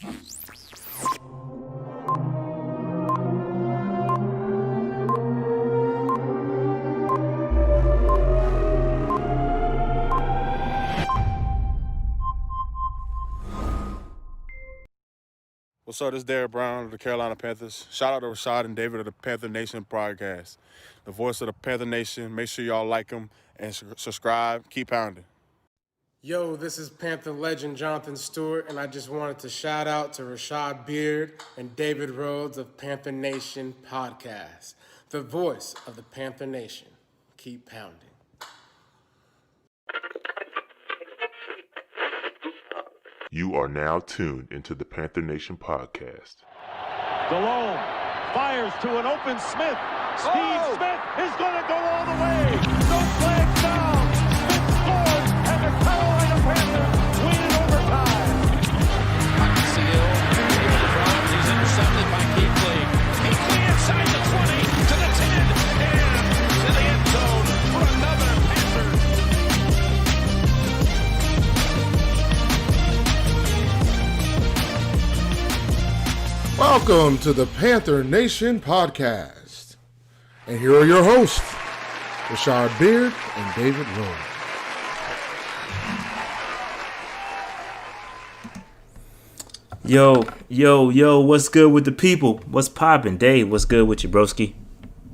What's up? This is Derek Brown of the Carolina Panthers. Shout out to Rashad and David of the Panther Nation podcast. The voice of the Panther Nation. Make sure y'all like them and subscribe. Keep pounding. Yo, this is Panther legend Jonathan Stewart, and I just wanted to shout out to Rashad Beard and David Rhodes of Panther Nation podcast. The voice of the Panther Nation. Keep pounding. You are now tuned into the Panther Nation podcast. Delone fires to an open Smith. Steve Smith is going to go all the way. No flags down. Smith scores, and the Carolina Panthers win in overtime. Seal able to drop. He's intercepted by Keekly. Keekly inside the 20 to the 10 and to the end zone for another Panthers. Welcome to the Panther Nation podcast. And here are your hosts, Rashad Beard and David Rona. Yo, what's good with the people? What's poppin'? Dave, what's good with you, broski?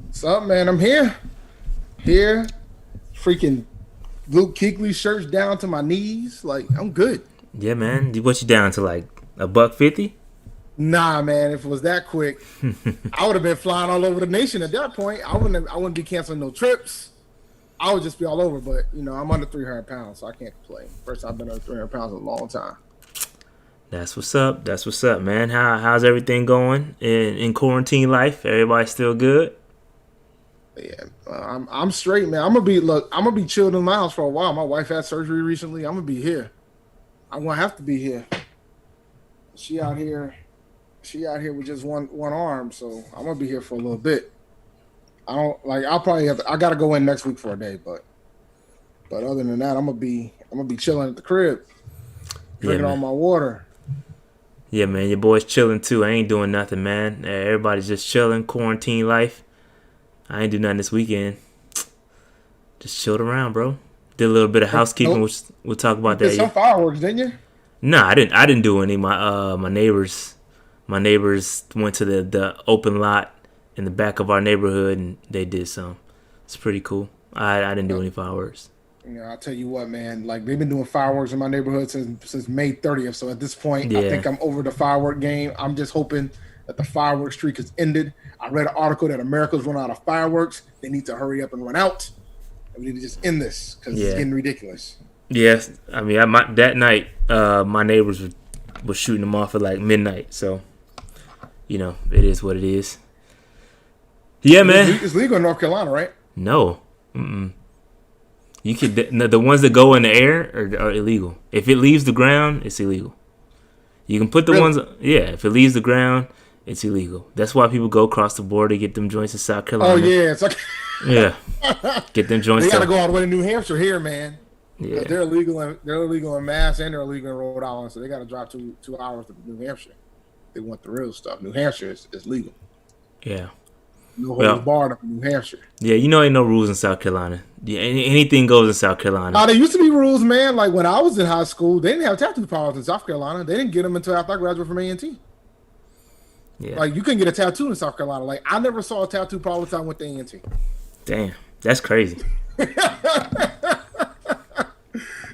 What's up, man? I'm here. Freaking Luke Kuechly shirts down to my knees. Like, I'm good. Yeah, man. What you down to, like $150? Nah, man. If it was that quick, I would have been flying all over the nation at that point. I wouldn't be canceling no trips. I would just be all over. But, I'm under 300 pounds, so I can't complain. First time I've been under 300 pounds in a long time. That's what's up, man. How's everything going in quarantine life? Everybody still good? Yeah, I'm straight, man. I'm gonna be chilled in my house for a while. My wife had surgery recently. I'm gonna be here. I'm gonna have to be here. She out here with just one arm, so I'm gonna be here for a little bit. I'll probably I gotta go in next week for a day, but other than that, I'm gonna be chilling at the crib, drinking all my water. Yeah, man, your boy's chilling too. I ain't doing nothing, man. Everybody's just chilling, quarantine life. I ain't do nothing this weekend. Just chilled around, bro. Did a little bit of housekeeping, which we'll talk about that. You did some fireworks, didn't you? No, I didn't do any. My neighbors went to the open lot in the back of our neighborhood and they did some. It's pretty cool. I didn't do any fireworks. I'll tell you what, man. Like, they've been doing fireworks in my neighborhood since May 30th. So at this point, I think I'm over the firework game. I'm just hoping that the fireworks streak has ended. I read an article that America's run out of fireworks. They need to hurry up and run out. And we need to just end this because it's getting ridiculous. Yes, I mean, that night, my neighbors were shooting them off at like midnight. So, it is what it is. Yeah, man. It's legal in North Carolina, right? No. Mm-mm. You could the ones that go in the air are illegal. If it leaves the ground, it's illegal. You can put the ones. Yeah, if it leaves the ground, it's illegal. That's why people go across the border to get them joints in South Carolina. Oh yeah, it's like get them joints. They gotta go all the way to New Hampshire here, man. Yeah, they're illegal in Mass and they're illegal in Rhode Island, so they gotta drive 2 hours to New Hampshire. They want the real stuff. New Hampshire is legal. Yeah. No holds barred up in New Hampshire. Yeah, ain't no rules in South Carolina. Yeah, anything goes in South Carolina. There used to be rules, man. Like when I was in high school, they didn't have tattoo parlors in South Carolina. They didn't get them until after I graduated from A&T. Yeah. Like, you couldn't get a tattoo in South Carolina. Like, I never saw a tattoo parlor until I went to A&T. Damn, that's crazy.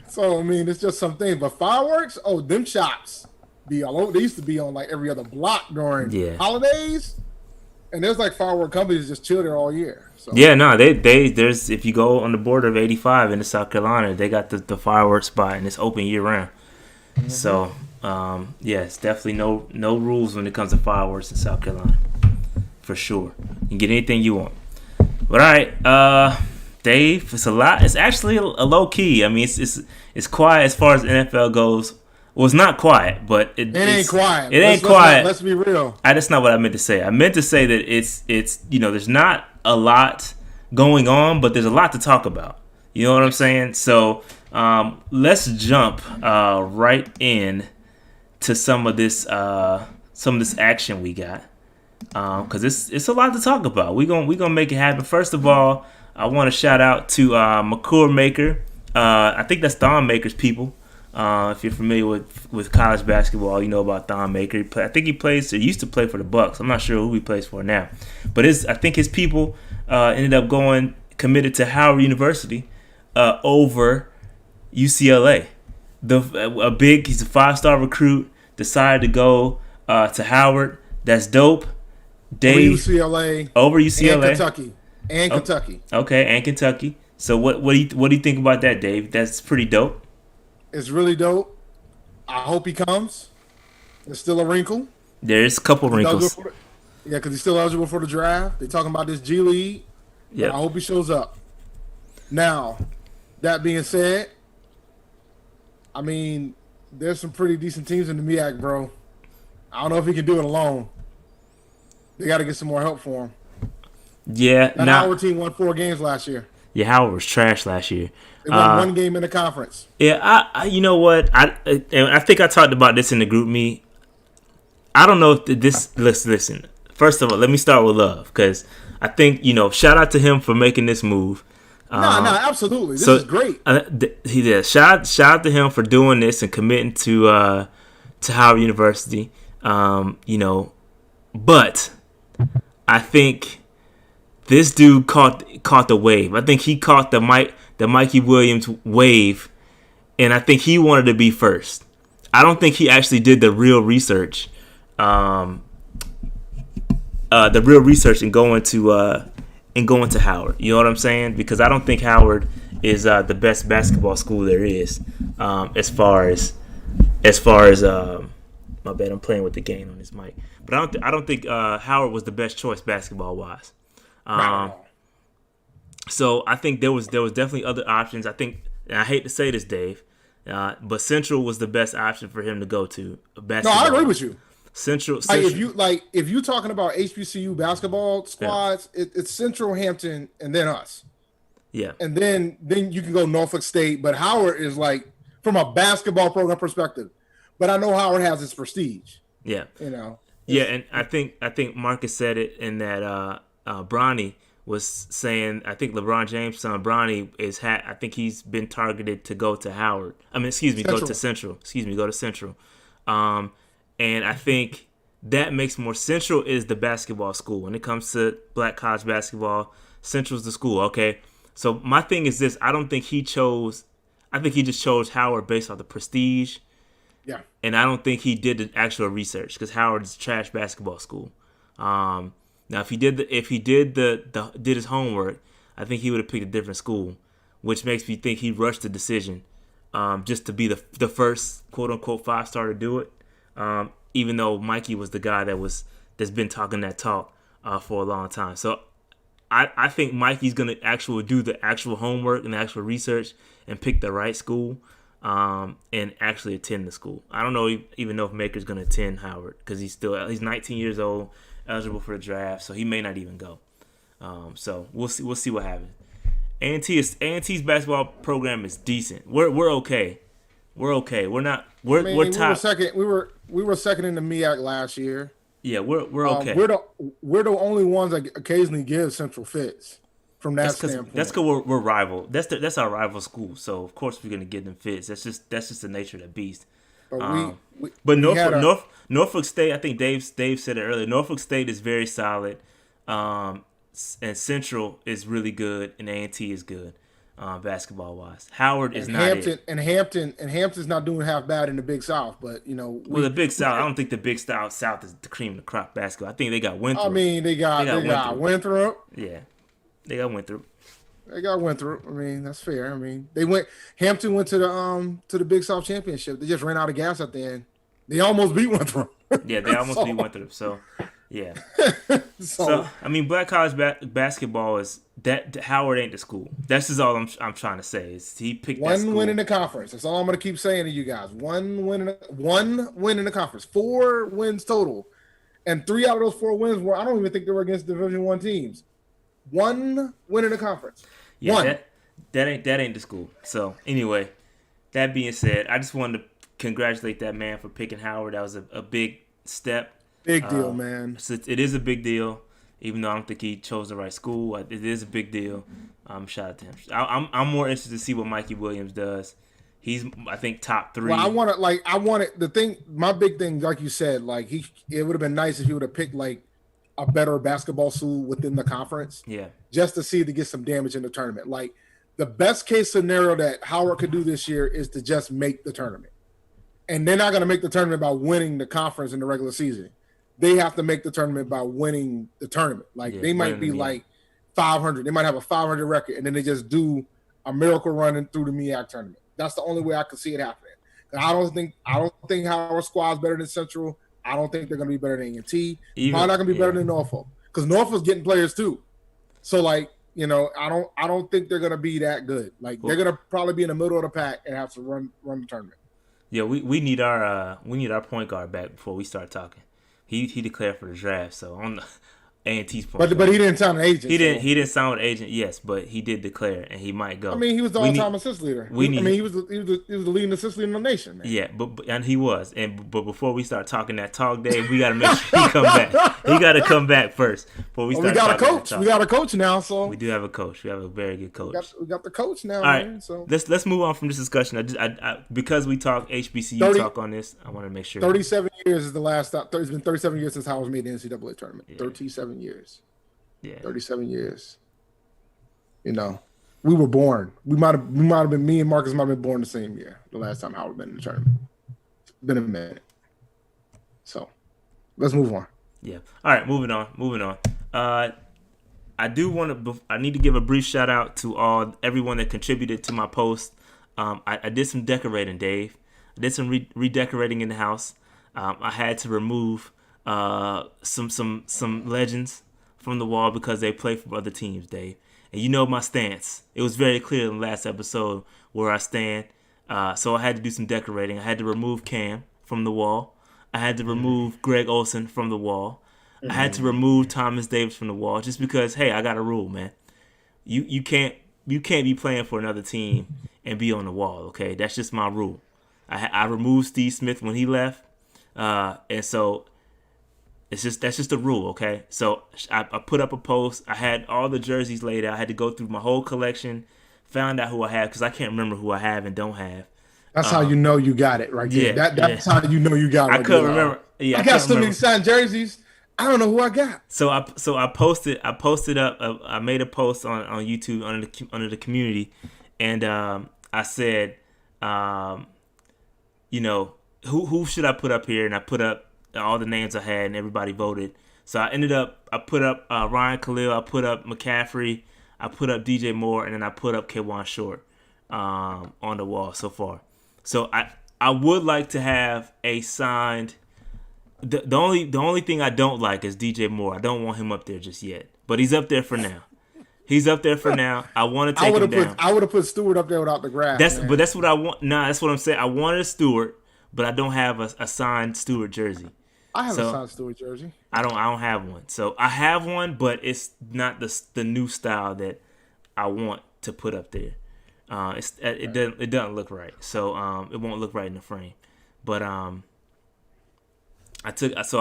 So, I mean, it's just some things. But fireworks, them shops be all over. They used to be on, like, every other block during holidays. And there's, like, firework companies just chill there all year. So. Yeah, no, there's if you go on the border of 85 into South Carolina, they got the fireworks spot, and it's open year-round. Mm-hmm. So, it's definitely no rules when it comes to fireworks in South Carolina. For sure. You can get anything you want. But, all right, Dave, it's a lot. It's actually a low key. I mean, it's quiet as far as NFL goes. Well, it's not quiet, but it ain't quiet. It ain't quiet. Let's be real. That's not what I meant to say. I meant to say that it's there's not a lot going on, but there's a lot to talk about. You know what I'm saying? So let's jump right in to some of this action we got, because it's a lot to talk about. We gonna make it happen. First of all, I want to shout out to McCool Maker. I think that's Thon Maker's people. If you're familiar with college basketball, you know about Thon Maker. I think he used to play for the Bucks. I'm not sure who he plays for now, but I think his people ended up committed to Howard University over UCLA. He's a 5-star recruit, decided to go to Howard. That's dope. Dave over UCLA and Kentucky. Okay, and Kentucky. So what do you think about that, Dave? That's pretty dope. It's really dope. I hope he comes. There's still a wrinkle. There's a couple wrinkles. Because he's still eligible for the draft. They're talking about this G League. Yeah. I hope he shows up. Now, that being said, I mean, there's some pretty decent teams in the MEAC, bro. I don't know if he can do it alone. They got to get some more help for him. Yeah. That Howard team won 4 games last year. Yeah, Howard was trash last year. They won 1 game in the conference. Yeah, I you know what? I think I talked about this in the group me. I don't know if this. Listen. First of all, let me start with Love, because I think, shout out to him for making this move. No, absolutely. This is great. He did. Shout out to him for doing this and committing to Howard University. But I think this dude caught the wave. I think he caught the Mikey Williams wave, and I think he wanted to be first. I don't think he actually did the real research. In going to Howard. You know what I'm saying? Because I don't think Howard is the best basketball school there is. As far as my bad, I'm playing with the gain on this mic. But I don't think Howard was the best choice basketball wise. So I think there was definitely other options. I think, and I hate to say this, Dave, but Central was the best option for him to go to. No, I agree with you. Central. If you're talking about HBCU basketball squads, it's Central, Hampton, and then us. Yeah. And then you can go Norfolk State, but Howard is like, from a basketball program perspective. But I know Howard has its prestige. Yeah. Yeah, and I think Marcus said it in that Bronny was saying, I think LeBron James' son Bronny I think he's been targeted to go to Howard. Go to Central. Go to Central. And I think that makes more. Central is the basketball school. When it comes to black college basketball, Central's the school, okay? So my thing is this. I think he just chose Howard based off the prestige. Yeah. And I don't think he did the actual research, because Howard is a trash basketball school. Now, if he did his homework, I think he would have picked a different school, which makes me think he rushed the decision just to be the first quote-unquote 5-star to do it. Even though Mikey was the guy that's been talking that talk for a long time. So I think Mikey's gonna do the actual homework and the actual research and pick the right school and actually attend the school. I don't even know if Maker's gonna attend Howard, because he's 19 years old, eligible for the draft, so he may not even go. So we'll see what happens. A&T's basketball program is decent. We're okay. We're okay. We're not. We're top. We were second in the MEAC last year. Yeah, we're okay. We're the only ones that occasionally give Central fits from that standpoint. That's because we're rival. That's our rival school. So of course we're gonna give them fits. That's just the nature of the beast. But Norfolk State, I think Dave said it earlier. Norfolk State is very solid, and Central is really good, and A&T is good. Basketball wise, Howard is not it. And Hampton's not doing half bad in the Big South, but the Big South. I don't think the Big South is the cream of the crop basketball. I think they got Winthrop. I mean, they got Winthrop. Yeah, they got Winthrop. I mean, that's fair. I mean, Hampton went to the Big South Championship. They just ran out of gas at the end. They almost beat Winthrop. Yeah, they almost beat Winthrop. So. Yeah. So I mean, black college basketball is that Howard ain't the school. That's just all I'm trying to say. Is he picked one win in the conference. That's all I'm going to keep saying to you guys. One win in the conference. 4 wins total, and 3 out of those 4 wins were, I don't even think they were against Division I teams. 1 win in the conference. Yeah, that ain't the school. So anyway, that being said, I just wanted to congratulate that man for picking Howard. That was a big step. Big deal, man. So it is a big deal, even though I don't think he chose the right school. It is a big deal. Shout out to him. I'm more interested to see what Mikey Williams does. He's, I think, top 3. Well, I wanted the thing. My big thing, like you said, like it would have been nice if he would have picked like a better basketball school within the conference. Yeah. Just to get some damage in the tournament. Like the best case scenario that Howard could do this year is to just make the tournament. And they're not going to make the tournament by winning the conference in the regular season. They have to make the tournament by winning the tournament. Like they might be like 500. They might have a 500 record, and then they just do a miracle run through the MEAC tournament. That's the only way I could see it happening. I don't think Howard squad's better than Central. I don't think they're going to be better than A&T. Probably not going to be better than Norfolk, because Norfolk's getting players too. So like, I don't think they're going to be that good. Like they're going to probably be in the middle of the pack and have to run the tournament. Yeah, we need our point guard back before we start talking. He declared for the draft, so on the A&T's point. But he didn't sign an agent. He didn't sign with an agent, yes, but he did declare, and he might go. I mean, he was the all-time assist leader. He was the leading assist leader in the nation, man. Yeah, but he was. But before we start talking that talk, Dave, we got to make sure he come back. He got to come back first before we start. We got a coach. We got a coach now, so we do have a coach. We have a very good coach. We got the coach now. All right, man, so let's move on from this discussion. Because we talk HBCU talk on this, I want to make sure. 37 years is the last time. It's been 37 years since Howard's made the NCAA tournament. Yeah. 37 years. Yeah. 37 years. We were born. We might have been, me and Marcus might have been born the same year, the last time Howard been in the tournament. It's been a minute. So let's move on. Yeah. All right, moving on. I need to give a brief shout out to everyone that contributed to my post. I did some decorating, Dave. I did some redecorating in the house. I had to remove some legends from the wall because they play for other teams, Dave. And you know my stance. It was very clear in the last episode where I stand. So I had to do some decorating. I had to remove Cam from the wall. I had to remove Greg Olson from the wall. I had to remove Thomas Davis from the wall just because, hey, I got a rule, man. You can't be playing for another team and be on the wall, okay? That's just my rule. I removed Steve Smith when he left, and so that's just a rule, okay? So I put up a post. I had all the jerseys laid out. I had to go through my whole collection, found out who I have because I can't remember who I have and don't have. That's how you know you got it right there. That's how you know you got it. I couldn't remember. Yeah, I got so many signed jerseys. I don't know who I got. So I posted up. I made a post on YouTube under the community, and I said, who should I put up here? And I put up all the names I had, and everybody voted. So I put up Ryan Khalil. I put up McCaffrey. I put up DJ Moore, and then I put up K'Wan Short on the wall so far. So I would like to have a signed. The only thing I don't like is DJ Moore. I don't want him up there just yet, but he's up there for now. I want to take him down. I would have put Stewart up there without the grass. That's what I want. Nah, that's what I'm saying. I wanted a Stewart, but I don't have a signed Stewart jersey. I have a signed Stewart jersey. I don't have one. So I have one, but it's not the new style that I want to put up there. It doesn't look right. So it won't look right in the frame. But that's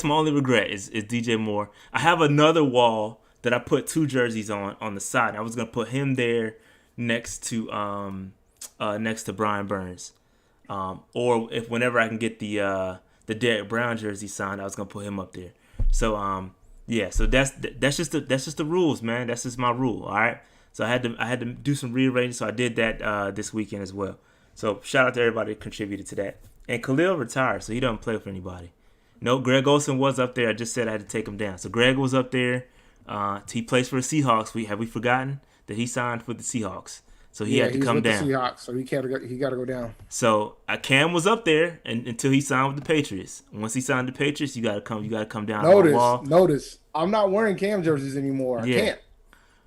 my only regret is DJ Moore. I have another wall that I put 2 jerseys on the side. I was gonna put him there next to Brian Burns, or whenever I can get the Derek Brown jersey signed, I was gonna put him up there. So so that's just the rules, man. That's just my rule. All right. So I had to do some rearranging. So I did that this weekend as well. So shout out to everybody that contributed to that. And Khalil retired, so he doesn't play for anybody. No, Greg Olson was up there. I just said I had to take him down. So Greg was up there. He plays for the Seahawks. Have we forgotten that he signed for the Seahawks? So he had to come down. The Seahawks, so he got to go down. So Cam was up there until he signed with the Patriots. Once he signed with the Patriots, you got to come down. Notice, I'm not wearing Cam jerseys anymore. I can't.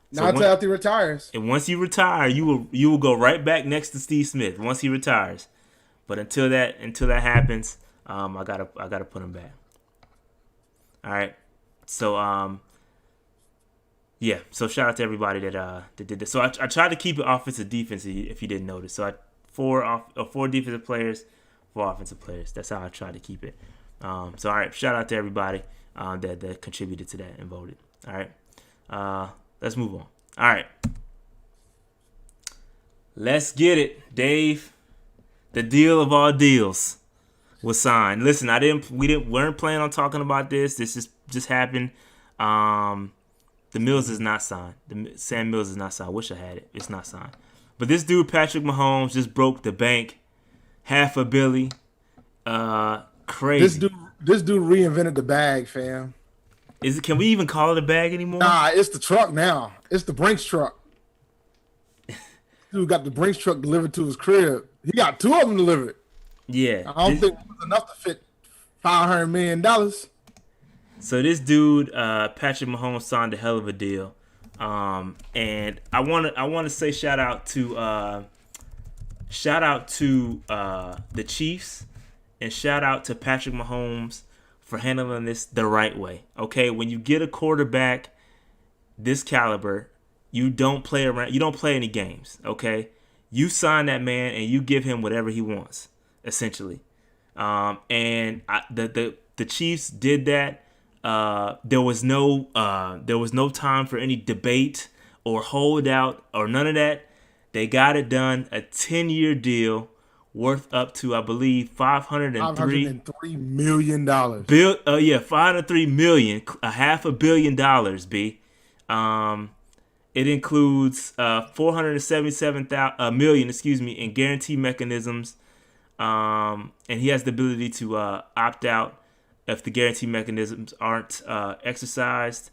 Not until after he retires. And once you retire, you will go right back next to Steve Smith once he retires. But until that happens, I gotta put him back. All right. So So shout out to everybody that did this. So I tried to keep it offensive defense if you didn't notice. So I four defensive players, 4 offensive players. That's how I try to keep it. All right, shout out to everybody that contributed to that and voted. All right, let's move on. All right, let's get it, Dave. The deal of all deals was signed. Listen, we weren't planning on talking about this. This just happened. The Mills is not signed. Sam Mills is not signed. Wish I had it. It's not signed. But this dude, Patrick Mahomes, just broke the bank. Half a billy. Crazy. This dude reinvented the bag, fam. Can we even call it a bag anymore? Nah, it's the truck now. It's the Brinks truck. Dude got the Brinks truck delivered to his crib. He got 2 of them delivered. Yeah. I don't think it was enough to fit $500 million. So this dude, Patrick Mahomes, signed a hell of a deal, and I want to say shout out to the Chiefs, and shout out to Patrick Mahomes for handling this the right way. Okay, when you get a quarterback this caliber, you don't play around. You don't play any games. Okay, you sign that man and you give him whatever he wants, essentially. And the Chiefs did that. There was no time for any debate or holdout or none of that. They got it done. A 10-year deal worth up to, I believe, $503 million. $503 million, $500 million. B. It includes $477 million, in guarantee mechanisms. And he has the ability to opt out if the guarantee mechanisms aren't exercised.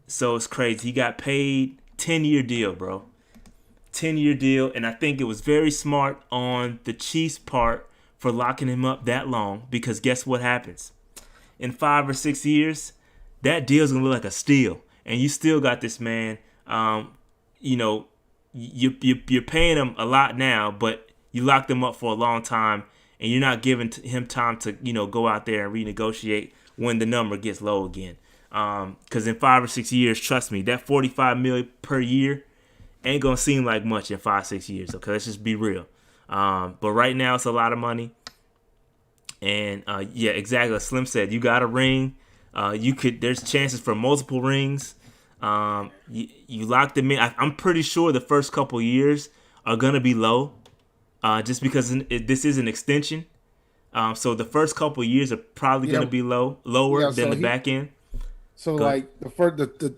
So it's crazy. He got paid 10-year deal, bro. 10-year deal. And I think it was very smart on the Chiefs' part for locking him up that long, because guess what happens? In 5 or 6 years, that deal's going to look like a steal. And you still got this man. You're paying him a lot now, but you locked him up for a long time. And you're not giving him time to, go out there and renegotiate when the number gets low again. Because in 5 or 6 years, trust me, that $45 million per year ain't gonna seem like much in 5-6 years. Okay, let's just be real. But right now, it's a lot of money. And yeah, exactly. As Slim said, you got a ring. There's chances for multiple rings. You lock them in. I'm pretty sure the first couple years are gonna be low. Just because this is an extension. So the first couple of years are probably going to be lower than the back end. So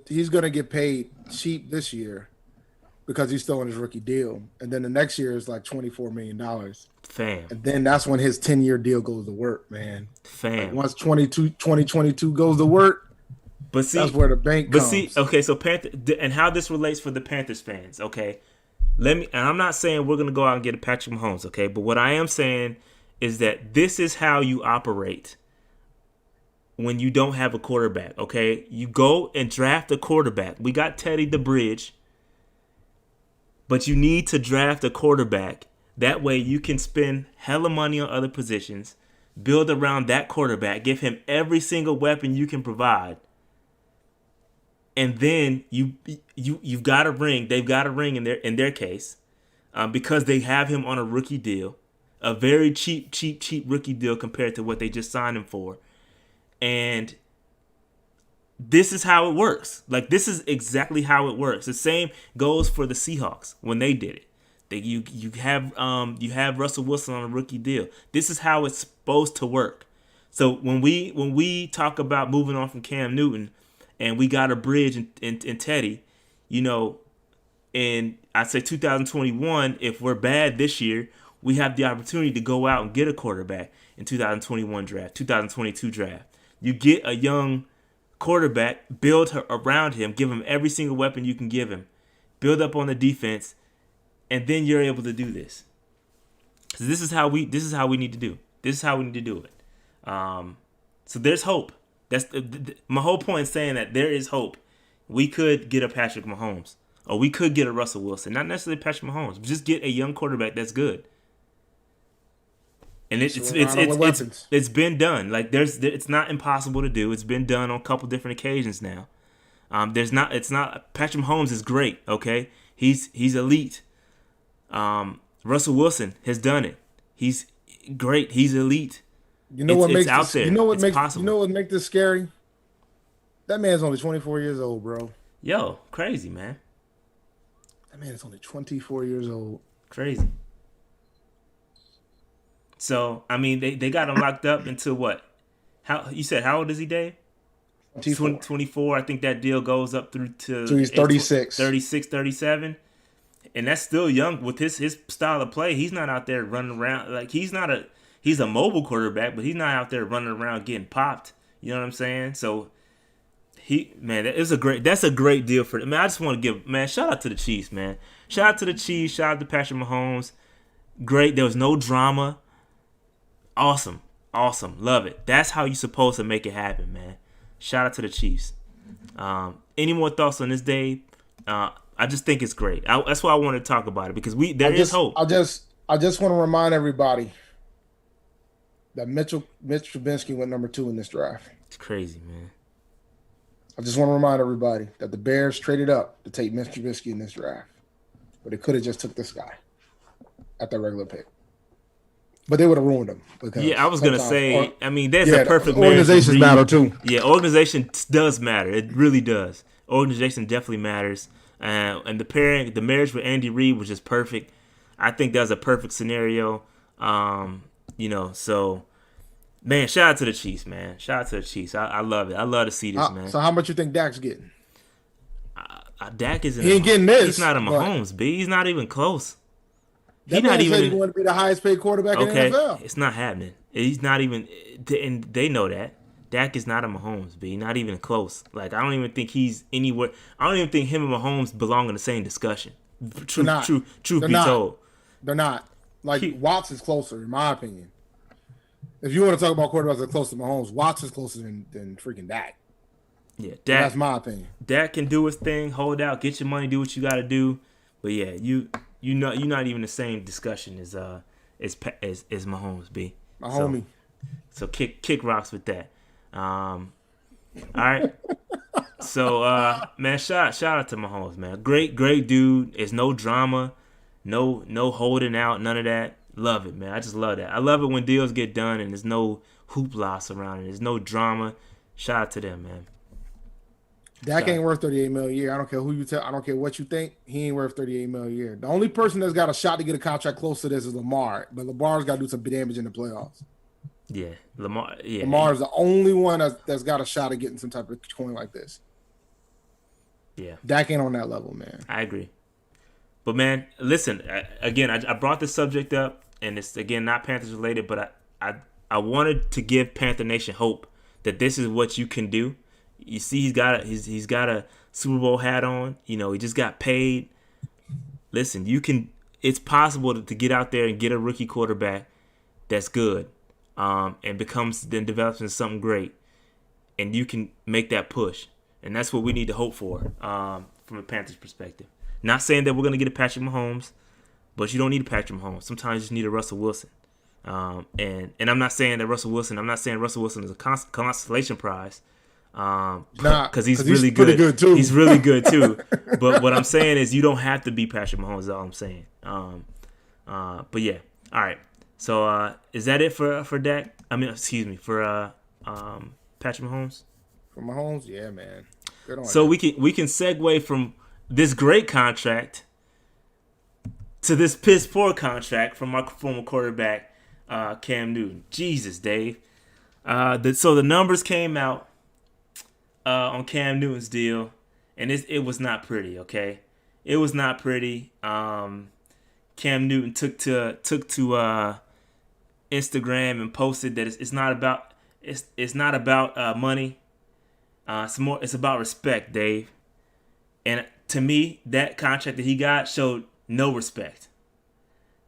he's going to get paid cheap this year because he's still on his rookie deal. And then the next year is like $24 million. Fam. And then that's when his 10-year deal goes to work, man. Fam. Like once 2022 goes to work, but see, that's where the bank comes. But see, okay, so and how this relates for the Panthers fans, okay? And I'm not saying we're going to go out and get a Patrick Mahomes, okay? But what I am saying is that this is how you operate when you don't have a quarterback, okay? You go and draft a quarterback. We got Teddy the Bridge, but you need to draft a quarterback. That way you can spend hella money on other positions, build around that quarterback, give him every single weapon you can provide. And then you've got a ring. They've got a ring in their case, because they have him on a rookie deal, a very cheap rookie deal compared to what they just signed him for. And this is how it works. Like, this is exactly how it works. The same goes for the Seahawks when they did it. You have Russell Wilson on a rookie deal. This is how it's supposed to work. So when we talk about moving on from Cam Newton, and we got a bridge in Teddy, and I'd say 2021, if we're bad this year, we have the opportunity to go out and get a quarterback in 2021 draft, 2022 draft. You get a young quarterback, build around him, give him every single weapon you can give him, build up on the defense, and then you're able to do this. So this is how we need to do. This is how we need to do it. So there's hope. That's my whole point in saying that there is hope. We could get a Patrick Mahomes, or we could get a Russell Wilson. Not necessarily Patrick Mahomes, but just get a young quarterback that's good. And it's been done. Like it's not impossible to do. It's been done on a couple different occasions now. Patrick Mahomes is great. Okay, he's elite. Russell Wilson has done it. He's great. He's elite. You know what it's makes out this, there. You know what It's makes possible. you know what makes this scary? That man's only 24 years old, bro. Yo, crazy, man. That man is only 24 years old. Crazy. So, I mean, they got him locked up until what? How you said? How old is he, Dave? 24. I think that deal goes up through to So he's 36. 36, 37. And that's still young with his style of play. He's not out there running around like he's a mobile quarterback, but he's not out there running around getting popped. You know what I'm saying? So that's a great deal for him. I just want to give shout out to the Chiefs, man. Shout out to the Chiefs, shout out to Patrick Mahomes. Great. There was no drama. Awesome. Love it. That's how you're supposed to make it happen, man. Shout out to the Chiefs. Any more thoughts on this, Dave? I just think it's great. That's why I want to talk about it because there is hope. I just want to remind everybody that Mitch Trubisky went number 2 in this draft. It's crazy, man. I just want to remind everybody that the Bears traded up to take Mitch Trubisky in this draft, but they could have just took this guy at their regular pick. But they would have ruined him. Yeah, I was gonna say. I mean, there's a perfect organizations matter too. Yeah, organization does matter. It really does. Organization definitely matters. And the marriage with Andy Reid was just perfect. I think that was a perfect scenario. So, man, shout out to the Chiefs, man. Shout out to the Chiefs. I love it. I love to see this, man. So how much you think Dak's getting? Dak isn't. He ain't getting this. He's not a Mahomes, B. He's not even close. He's not even. Said he wanted to be the highest paid quarterback in the NFL. It's not happening. He's not even, and they know that. Dak is not a Mahomes, B. Not even close. Like, I don't even think he's anywhere. I don't even think him and Mahomes belong in the same discussion. Truth be told. They're not. Like, Watts is closer, in my opinion. If you want to talk about quarterbacks that are close to Mahomes, Watts is closer than freaking Dak. Yeah, Dak. That's my opinion. Dak can do his thing, hold out, get your money, do what you got to do. But yeah, you're not even the same discussion as Mahomes, B. My homie. So kick rocks with that. All right. So man, shout out to Mahomes, man. Great dude. It's no drama, no holding out, none of that. Love it, man. I just love that. I love it when deals get done and there's no hoopla surrounding it. There's no drama. Shout out to them, man. Dak ain't worth $38 million a year. I don't care who you tell. I don't care what you think. He ain't worth $38 million a year. The only person that's got a shot to get a contract close to this is Lamar. But Lamar's got to do some damage in the playoffs. Yeah, Lamar. Yeah, Lamar's the only one that's got a shot at getting some type of coin like this. Yeah, Dak ain't on that level, man. I agree. But man, listen. Again, I brought this subject up, and it's again not Panthers related, but I wanted to give Panther Nation hope that this is what you can do. You see, he's got a Super Bowl hat on. You know, he just got paid. Listen, you can. It's possible to get out there and get a rookie quarterback that's good, and then develops into something great, and you can make that push. And that's what we need to hope for from a Panthers perspective. Not saying that we're going to get a Patrick Mahomes, but you don't need a Patrick Mahomes. Sometimes you just need a Russell Wilson. And I'm not saying that Russell Wilson is a consolation prize. Because he's really good. Good too. He's really good too. But what I'm saying is you don't have to be Patrick Mahomes. Is all I'm saying. But yeah. All right. So is that it for Dak? I mean, excuse me, for Patrick Mahomes. For Mahomes, yeah, man. Good on so him. we can segue from this great contract to this piss poor contract from our former quarterback Cam Newton. Jesus, Dave. So the numbers came out on Cam Newton's deal, and it was not pretty. Okay, it was not pretty. Cam Newton took to Instagram and posted that it's not about money. It's about respect, Dave. And to me, that contract that he got showed no respect.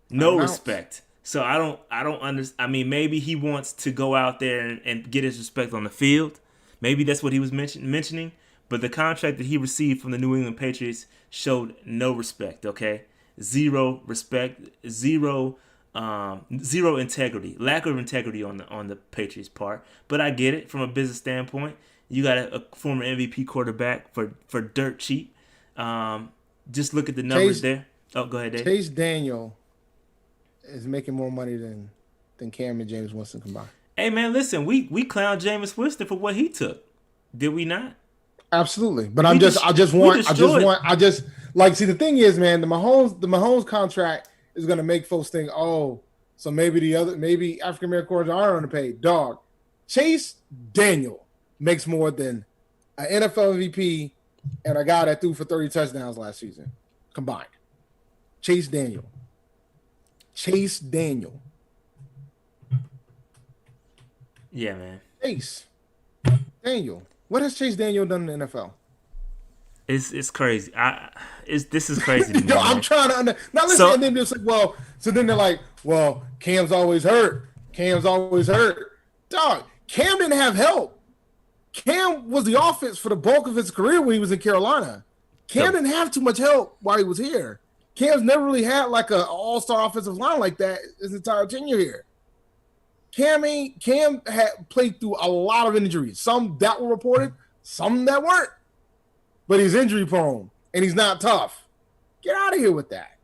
No respect. So I don't understand. I mean, maybe he wants to go out there and get his respect on the field. Maybe that's what he was mentioning. But the contract that he received from the New England Patriots showed no respect, okay? Zero respect, zero integrity, lack of integrity on the Patriots' part. But I get it from a business standpoint. You got a former MVP quarterback for dirt cheap. Just look at the numbers there. Oh, go ahead, Dave. Chase Daniel is making more money than Cam and James Winston combined. Hey man, listen, we clowned Jameis Winston for what he took. Did we not? Absolutely, but We I just want see the thing is, man, the Mahomes contract is gonna make folks think, oh, so maybe African American quarterbacks are underpaid. Dog, Chase Daniel makes more than an NFL MVP and a guy that threw for 30 touchdowns last season combined. Chase Daniel. Yeah, man. Chase Daniel. What has Chase Daniel done in the NFL? It's crazy. This is crazy. To me, Yo, I'm trying to now listen. So- and then they're like, so then they're like, well, Cam's always hurt. Dog, Cam didn't have help. Cam was the offense for the bulk of his career when he was in Carolina. Cam didn't have too much help while he was here. Cam's never really had like an all-star offensive line like that his entire tenure here. Cam had played through a lot of injuries. Some that were reported, some that weren't. But he's injury prone and he's not tough. Get out of here with that.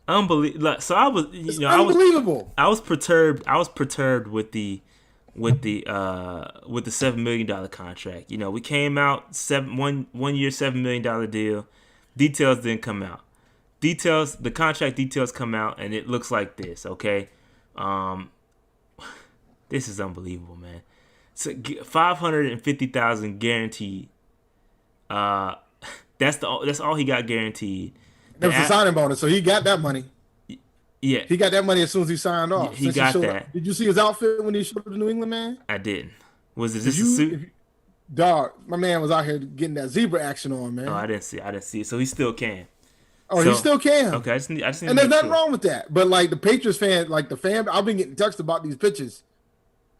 Unbelievable. So I was, unbelievable. I was perturbed with the $7 million contract. You know, we came out 1 year $7 million deal. Details didn't come out. The contract details come out, and it looks like this. Okay, this is unbelievable, man. So $550,000 guaranteed. That's all he got guaranteed. There was a signing bonus, so he got that money. Yeah, he got that money as soon as he signed off. He got that. Did you see his outfit when he showed up to New England, man? I didn't. Was it just a suit? Dog, my man was out here getting that zebra action on, man. Oh, I didn't see it. So he still can. Oh, he still can. Okay, I just need and there's nothing wrong with that. But like the Patriots fan, I've been getting texts about these pitches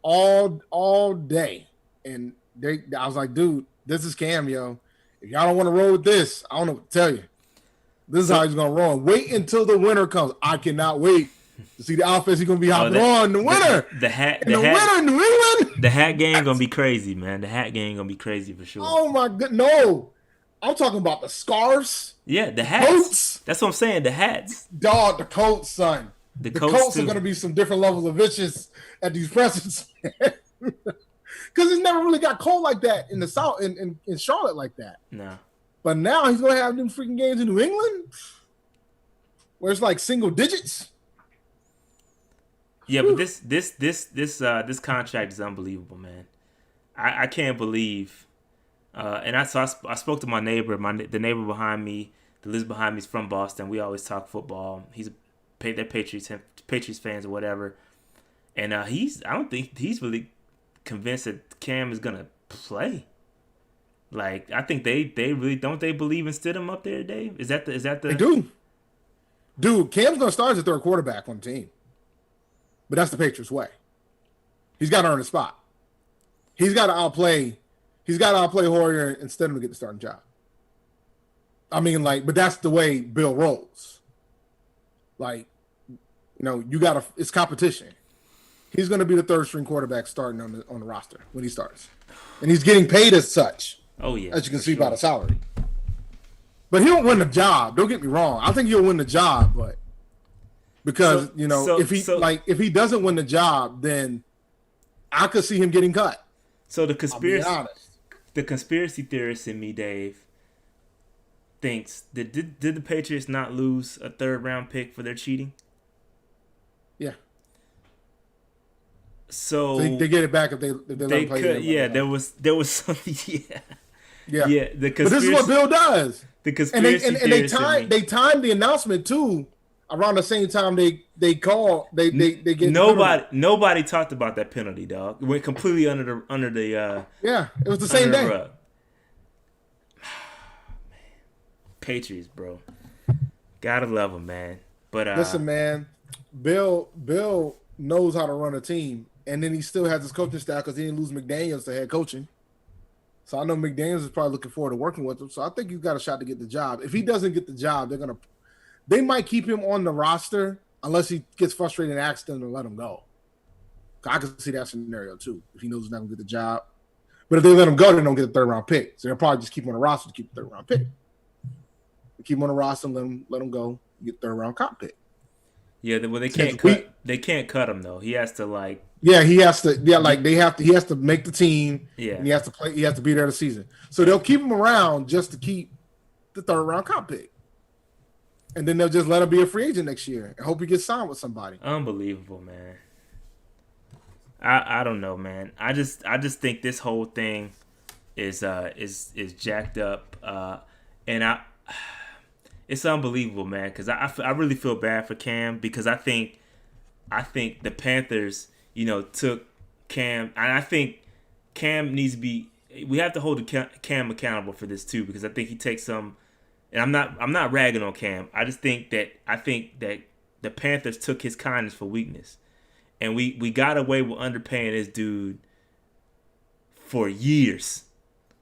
all day, and I was like, dude, this is Cam, yo. If y'all don't want to roll with this, I don't know what to tell you. This is how he's gonna roll. Wait until the winter comes. I cannot wait to see the offense he's gonna be hopping on in the winter. The winter in New England. The hat game gonna be crazy, man. The hat game gonna be crazy for sure. Oh my god, no! I'm talking about the scarves. Yeah, the hats. Coats. That's what I'm saying. The hats. Dog, the coats, son. The coats are gonna be some different levels of vicious at these presses. Because it's never really got cold like that in the South, in Charlotte like that. No. But now he's gonna have them freaking games in New England, where it's like single digits. Yeah, but this contract is unbelievable, man. I can't believe. And I spoke to my neighbor, the neighbor behind me, that lives behind me is from Boston. We always talk football. They're Patriots fans or whatever. And I don't think he's really convinced that Cam is gonna play. Like, I think they really don't believe in Stidham up there, Dave? Is that the They do. Dude, Cam's gonna start as a third quarterback on the team. But that's the Patriots way. He's gotta earn a spot. He's gotta outplay Hoyer and Stidham to get the starting job. I mean, but that's the way Bill rolls. It's competition. He's going to be the third string quarterback starting on the roster when he starts. And he's getting paid as such. Oh, yeah. As you can see by the salary. But he won't win the job. Don't get me wrong. I think he'll win the job, but because, if he doesn't win the job, then I could see him getting cut. So the conspiracy theorist in me, Dave, thinks that did the Patriots not lose a third-round pick for their cheating? Yeah. So they get it back if they let play. Could, yeah, there was something. Yeah. But this is what Bill does. The conspiracy and they timed the announcement too around the same time they get nobody talked about that penalty, dog. It went completely under the it was the same day. Man. Patriots, bro, gotta love them, man. But listen, man, Bill knows how to run a team, and then he still has his coaching staff because he didn't lose McDaniels to head coaching. So I know McDaniels is probably looking forward to working with him. So I think he's got a shot to get the job. If he doesn't get the job, they might keep him on the roster unless he gets frustrated and asks them to let him go. I can see that scenario too. If he knows he's not going to get the job, but if they let him go, they don't get the third round pick. So they'll probably just keep him on the roster to keep the third round pick. They keep him on the roster and let him go get third round comp pick. Yeah, well they Since can't cut. They can't cut him though. He has to like. Yeah, he has to. Yeah, like they have to. He has to make the team. Yeah. And he has to play. He has to be there the season. So they'll keep him around just to keep the third round comp pick, and then they'll just let him be a free agent next year and hope he gets signed with somebody. Unbelievable, man. I don't know, man. I just think this whole thing is jacked up, and it's unbelievable, man. Because I really feel bad for Cam because I think the Panthers, took Cam, and I think Cam needs to be. We have to hold Cam accountable for this too, because I think he takes some. And I'm not ragging on Cam. I think that the Panthers took his kindness for weakness, and we got away with underpaying this dude for years.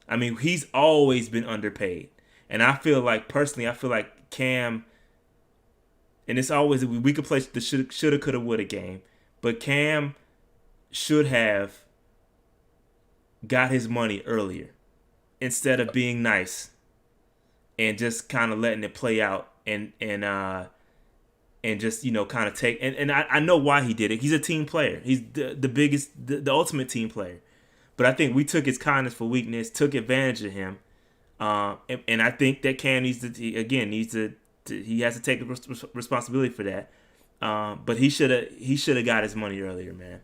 I mean, he's always been underpaid, and I feel like Cam. And it's always we could play the shoulda, coulda, woulda game, but Cam should have got his money earlier instead of being nice and just kind of letting it play out and just kind of take and I know why he did it. He's a team player. He's the biggest, the ultimate team player. But I think we took his kindness for weakness, took advantage of him, and I think that Cam needs to. He has to take responsibility for that. But he should have got his money earlier, man.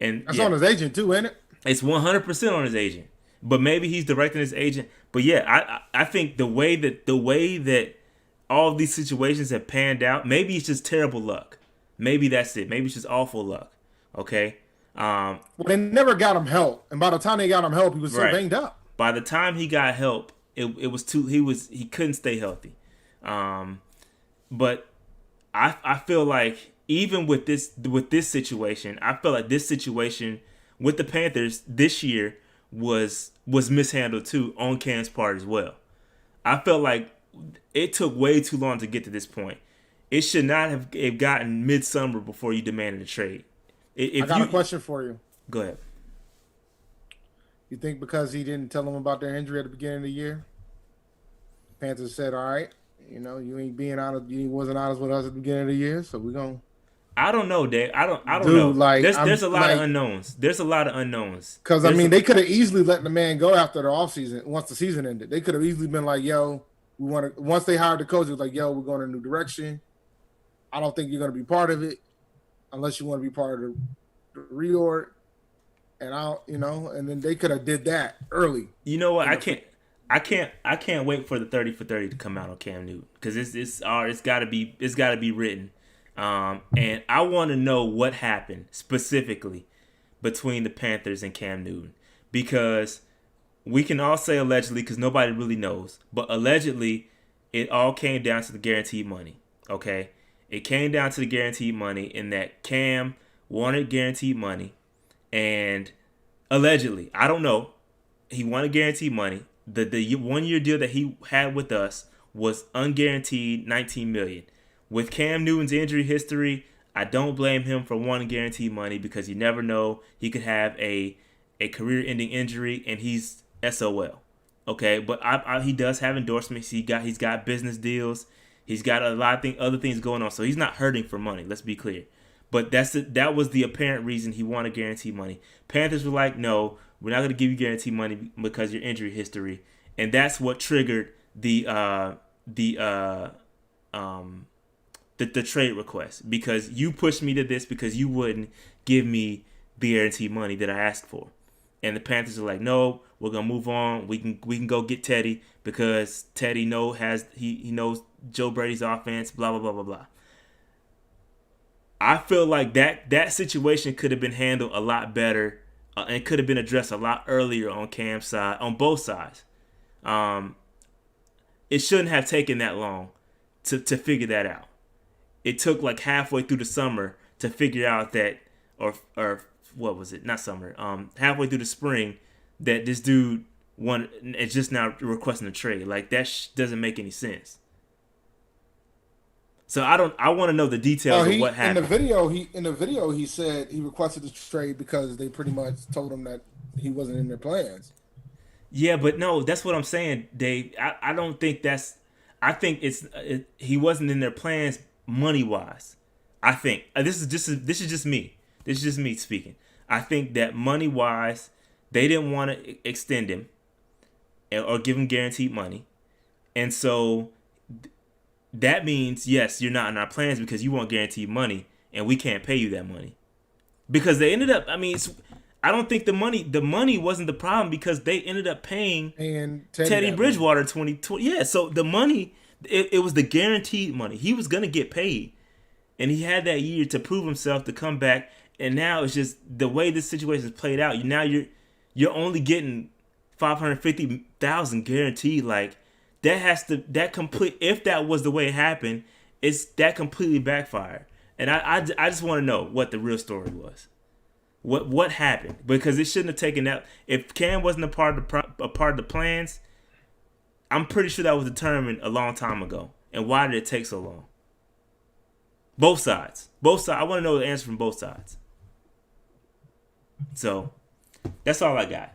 And that's on his agent too, ain't it? It's 100% on his agent. But maybe he's directing his agent. But yeah, I think the way that all of these situations have panned out, maybe it's just terrible luck. Maybe that's it. Maybe it's just awful luck. Okay. Well, they never got him help, and by the time they got him help, he was so banged up. By the time he got help, it was too. He couldn't stay healthy. But I feel like even with this situation, I feel like this situation with the Panthers this year was mishandled too on Cam's part as well. I felt like it took way too long to get to this point. It should not have gotten midsummer before you demanded a trade. I got a question for you. Go ahead. You think because he didn't tell them about their injury at the beginning of the year, Panthers said, "All right, you ain't being honest. You wasn't honest with us at the beginning of the year, so we're gonna." I don't know, Dave. I don't know. Like, there's a lot of unknowns. There's a lot of unknowns. Because they could have easily let the man go after the offseason. Once the season ended, they could have easily been like, "Yo, we want to." Once they hired the coach, it was like, "Yo, we're going in a new direction. I don't think you're going to be part of it, unless you want to be part of the reorg." And and then they could have did that early. You know what? I can't wait for the 30 for 30 to come out on Cam Newton because it's got to be written. And I want to know what happened specifically between the Panthers and Cam Newton, because we can all say allegedly because nobody really knows, but allegedly it all came down to the guaranteed money. Okay, it came down to the guaranteed money in that Cam wanted guaranteed money, and allegedly, I don't know, he wanted guaranteed money. The 1 year deal that he had with us was unguaranteed $19 million. With Cam Newton's injury history, I don't blame him for wanting guaranteed money because you never know. He could have a career-ending injury and he's SOL. Okay, but he does have endorsements. He's got business deals. He's got a lot of other things going on, so he's not hurting for money. Let's be clear. But that was the apparent reason he wanted guaranteed money. Panthers were like, no, we're not going to give you guaranteed money because of your injury history, and that's what triggered the trade request, because you pushed me to this because you wouldn't give me the guaranteed money that I asked for. And the Panthers are like, no, we're gonna move on. We can go get Teddy because Teddy he knows Joe Brady's offense. Blah blah blah blah blah. I feel like that situation could have been handled a lot better and could have been addressed a lot earlier on Cam's side, on both sides. It shouldn't have taken that long to figure that out. It took like halfway through the summer to figure out that, or what was it? Not summer. Halfway through the spring, that this dude is just now requesting a trade. Like that doesn't make any sense. So I want to know the details of what happened. In the video he said he requested the trade because they pretty much told him that he wasn't in their plans. Yeah, but no, that's what I'm saying, Dave. I don't think that's. I think he wasn't in their plans money wise, I think this is just me. This is just me speaking. I think that money wise, they didn't want to extend him or give him guaranteed money, and so that means yes, you're not in our plans because you want guaranteed money, and we can't pay you that money because they ended up. I mean, I don't think the money wasn't the problem because they ended up paying Teddy Bridgewater 2020. Yeah, so the money, it was the guaranteed money. He was gonna get paid, and he had that year to prove himself to come back. And now it's just the way this situation is played out. Now you're only getting $550,000 guaranteed. Like if that was the way it happened, it's that completely backfired. And I just want to know what the real story was. What happened? Because it shouldn't have taken that. If Cam wasn't a part of the plans, I'm pretty sure that was determined a long time ago. And why did it take so long? Both sides. I want to know the answer from both sides. So that's all I got.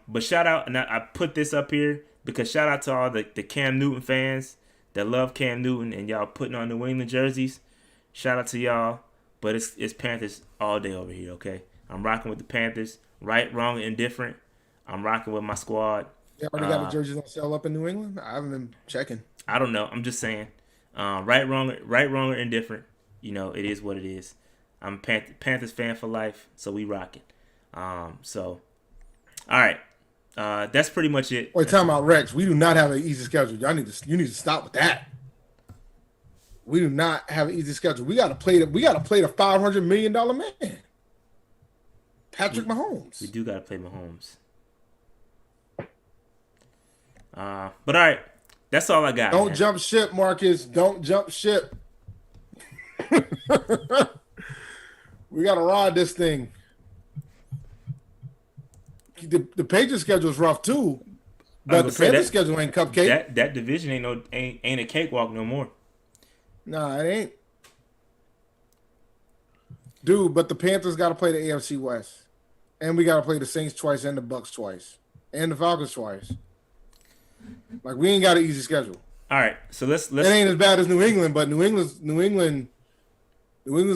But shout out, and I put this up here because shout out to all the Cam Newton fans that love Cam Newton and y'all putting on New England jerseys. Shout out to y'all. But it's Panthers all day over here, okay? I'm rocking with the Panthers. Right, wrong, indifferent. I'm rocking with my squad. You already got the jerseys on sale up in New England? I haven't been checking. I don't know. I'm just saying. Right, wrong, or indifferent. You know, it is what it is. I'm a Panthers fan for life, so we rocking. So, all right. That's pretty much it. Wait, time out, Rex. We do not have an easy schedule. You need to stop with that. We do not have an easy schedule. We got to play the $500 million man, Patrick Mahomes. We do got to play Mahomes. But all right, that's all I got. Don't jump ship, Marcus. Don't jump ship. We got to ride this thing. The Patriots schedule is rough too, but the Panthers schedule ain't cupcake. That division ain't a cakewalk no more. Nah, it ain't. Dude, but the Panthers got to play the AFC West. And we got to play the Saints twice and the Bucks twice. And the Falcons twice. Like, we ain't got an easy schedule. All right, so let's. It ain't as bad as New England, but New England's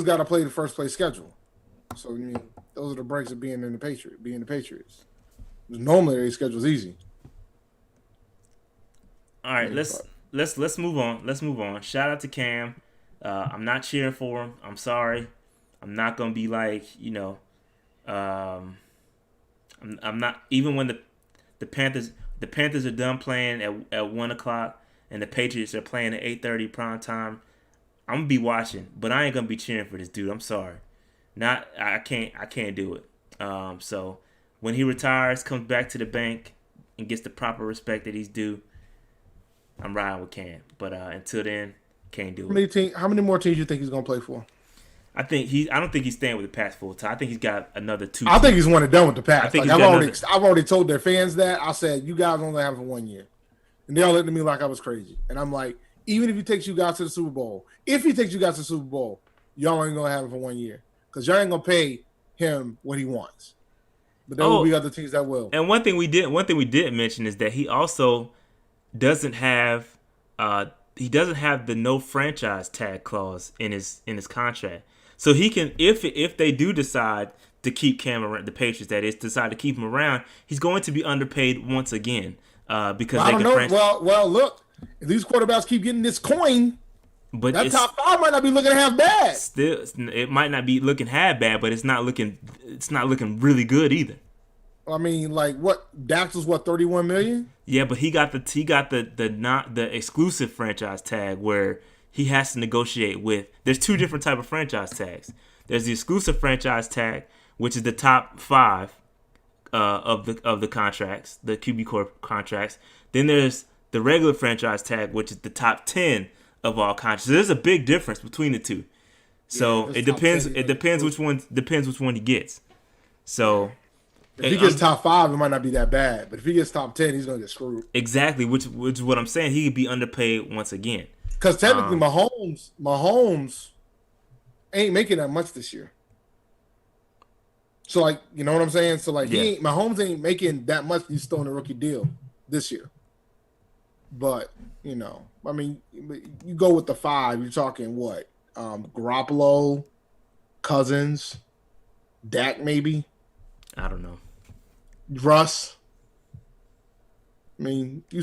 got to play the first place schedule. So, I mean, those are the breaks of being the Patriots. Normally, their schedule's easy. All right, let's move on. Let's move on. Shout out to Cam. I'm not cheering for him. I'm sorry. I'm not gonna be like, you know. I'm not, even when the Panthers are done playing at 1:00 and the Patriots are playing at 8:30 prime time. I'm gonna be watching, but I ain't gonna be cheering for this dude. I'm sorry. I can't do it. So when he retires, comes back to the bank, and gets the proper respect that he's due, I'm riding with Cam. But until then, can't do it. How many more teams you think he's gonna play for? I don't think he's staying with the Pats full time. I think he's got another 2. I think he's one and done with the Pats. I've already told their fans that. I said, you guys only have it for 1 year. And they all looked at me like I was crazy. And I'm like, even if he takes you guys to the Super Bowl, y'all ain't gonna have it for 1 year. Because y'all ain't gonna pay him what he wants. But there will be other teams that will. And one thing we didn't mention is that he also doesn't have the no franchise tag clause in his contract. So he can, if they do decide to keep Cam around, the Patriots that is, decide to keep him around, he's going to be underpaid once again because I don't know. Well, look, if these quarterbacks keep getting this coin, but that top 5 might not be looking half bad. Still, it might not be looking half bad, but it's not looking really good either. I mean, like what? Dax was what, $31 million? Yeah, but he got the exclusive franchise tag where he has to negotiate with. There's 2 different type of franchise tags. There's the exclusive franchise tag, which is the top 5 of the contracts, the QB Corp contracts. Then there's the regular franchise tag, which is the top 10 of all contracts. So there's a big difference between the 2. So it depends. It depends which one he gets. So if he gets top 5, it might not be that bad. But if he gets top 10, he's gonna get screwed. Exactly, which is what I'm saying. He could be underpaid once again. Because technically, Mahomes ain't making that much this year. So, like, you know what I'm saying? So, like, Mahomes ain't making that much. He's still in a rookie deal this year. But I mean, you go with the 5. You're talking what? Garoppolo, Cousins, Dak, maybe I don't know. Russ. I mean, you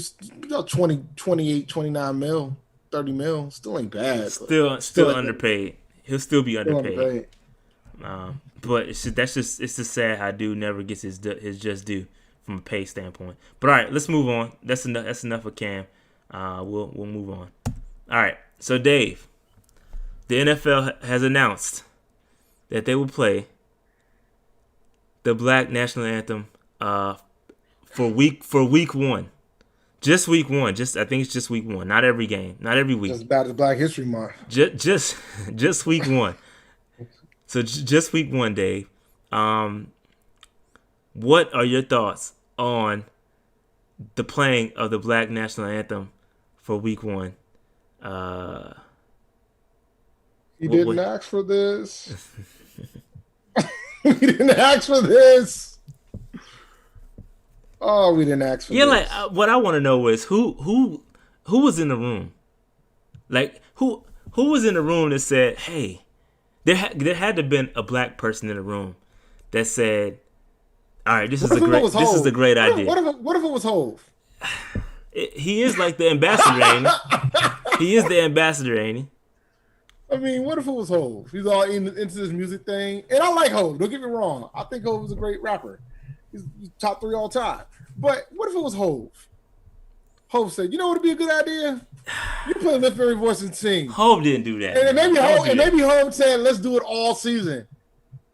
got 20, 28, 29 mil, 30 mil. Still ain't bad. Still underpaid. He'll still be underpaid. underpaid. But it's just sad how dude never gets his just due from a pay standpoint. But all right, let's move on. That's enough of Cam. We'll move on. All right. So Dave, the NFL has announced that they will play the Black National Anthem for week 1. Just week 1. I think it's just week 1. Not every game. Not every week. Just about as Black History Month. Just week 1. So just week 1, Dave. What are your thoughts on the playing of the Black National Anthem for week 1? He didn't ask for this. We didn't ask for this. Oh, we didn't ask for this. Yeah, like what I want to know is who was in the room? Like who was in the room that said, "Hey, there had to have been a black person in the room that said, all right, this is a great idea." What if it was Hov? He is like the ambassador, ain't he? He is the ambassador, ain't he? I mean, what if it was Hov? He's all into this music thing. And I like Hov. Don't get me wrong. I think Hov is a great rapper. He's top 3 all time. But what if it was Hov? Hov said, you know what would be a good idea? You play Lift Every Voice and Sing. Hov didn't do that. And maybe Hov said, let's do it all season.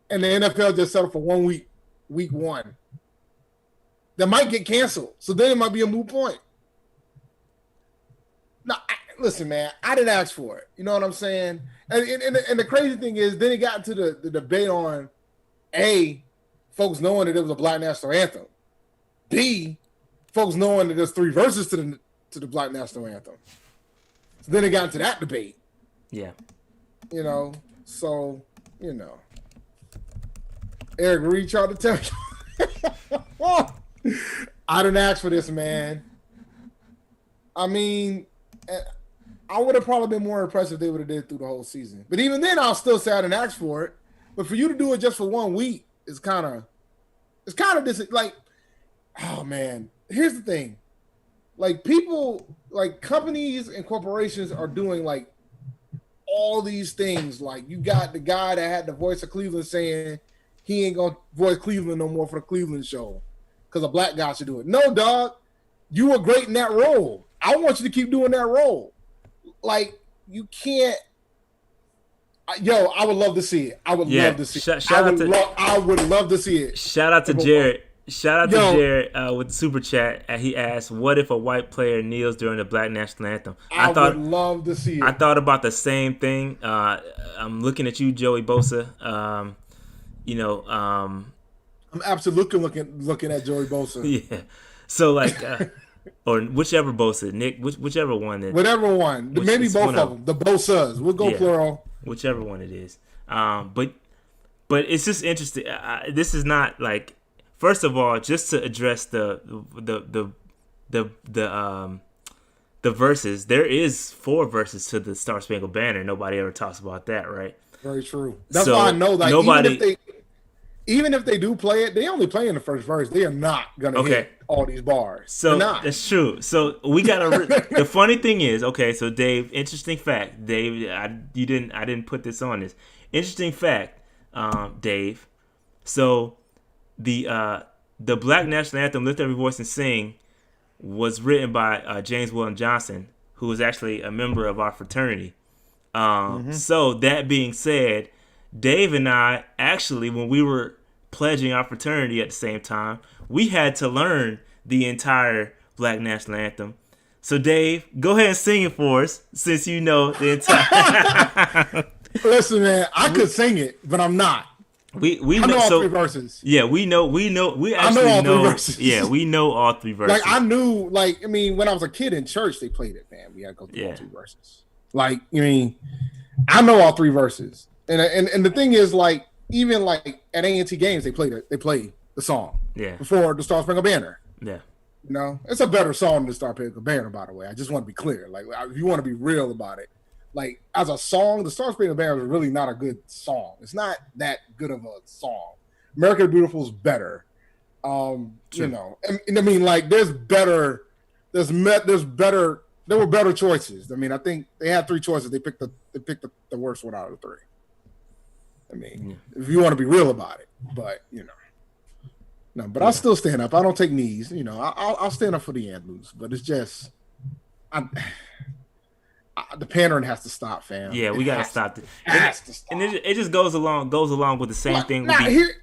And the NFL just settled for 1 week, week 1. That might get canceled. So then it might be a moot point. Now, listen, man, I didn't ask for it. You know what I'm saying? And the crazy thing is, then it got into the debate on A, folks knowing that it was a Black National Anthem. B, folks knowing that there's 3 verses to the Black National Anthem. So then it got into that debate. Yeah. So, Eric Reed tried to tell you. I didn't ask for this, man. I mean, I would have probably been more impressed if they would have did it through the whole season. But even then, I'll still say I didn't ask for it. But for you to do it just for 1 week is kind of like, oh man. Here's the thing, like people, like companies and corporations are doing like all these things. Like you got the guy that had the voice of Cleveland saying he ain't gonna voice Cleveland no more for the Cleveland show because a black guy should do it. No, dog, you were great in that role. I want you to keep doing that role. Like you can't. Yo, I would love to see it. I would love to see it. I would love to see it. Shout out to Jared. Shout out to Jared with the super chat. He asked, "What if a white player kneels during the Black National Anthem?" I would love to see it. I thought about the same thing. I'm looking at you, Joey Bosa. I'm absolutely looking at Joey Bosa. Yeah. So like, or whichever Bosa, Nick, whichever one. Whatever one. Maybe both of them. The Bosas. We'll go plural. Whichever one it is. But it's just interesting. This is not like. First of all, just to address the verses, there is 4 verses to the Star Spangled Banner. Nobody ever talks about that, right? Very true. That's why I know, like, even if they do play it, they only play in the first verse. They are not gonna hit all these bars. So that's true. So we gotta. The funny thing is, so Dave, interesting fact, Dave, I didn't put this on this. Interesting fact, Dave. So. The Black National Anthem, Lift Every Voice and Sing, was written by James William Johnson, who was actually a member of our fraternity. So that being said, Dave and I actually, when we were pledging our fraternity at the same time, we had to learn the entire Black National Anthem. So Dave, go ahead and sing it for us, since you know the entire. Listen, man, I could sing it, but I'm not. We know all 3 verses. Yeah, we actually know. 3 verses. Yeah, we know all 3 verses. Like I knew, like I mean, when I was a kid in church, they played it. Man, we had to go through all 3 verses. Like I know all 3 verses, and the thing is, like even like at A&T games, they played the song. Yeah. Before the Star Spangled Banner. Yeah. You know, it's a better song than the Star Spangled Banner, by the way. I just want to be clear. Like, if you want to be real about it, like as a song, the Star Spangled Banner is really not a good song. It's not that good of a song. American Beautiful is better. You know, and I mean, like, there were better choices. I mean, I think they had 3 choices. They picked the worst one out of the 3. I mean, if you want to be real about it, but you know. No, but I'll still stand up. I don't take knees. You know, I'll stand up for the anthems. But it's just, the pandering has to stop, fam. Yeah, we gotta stop it. Has to stop. And it just goes along with the same thing.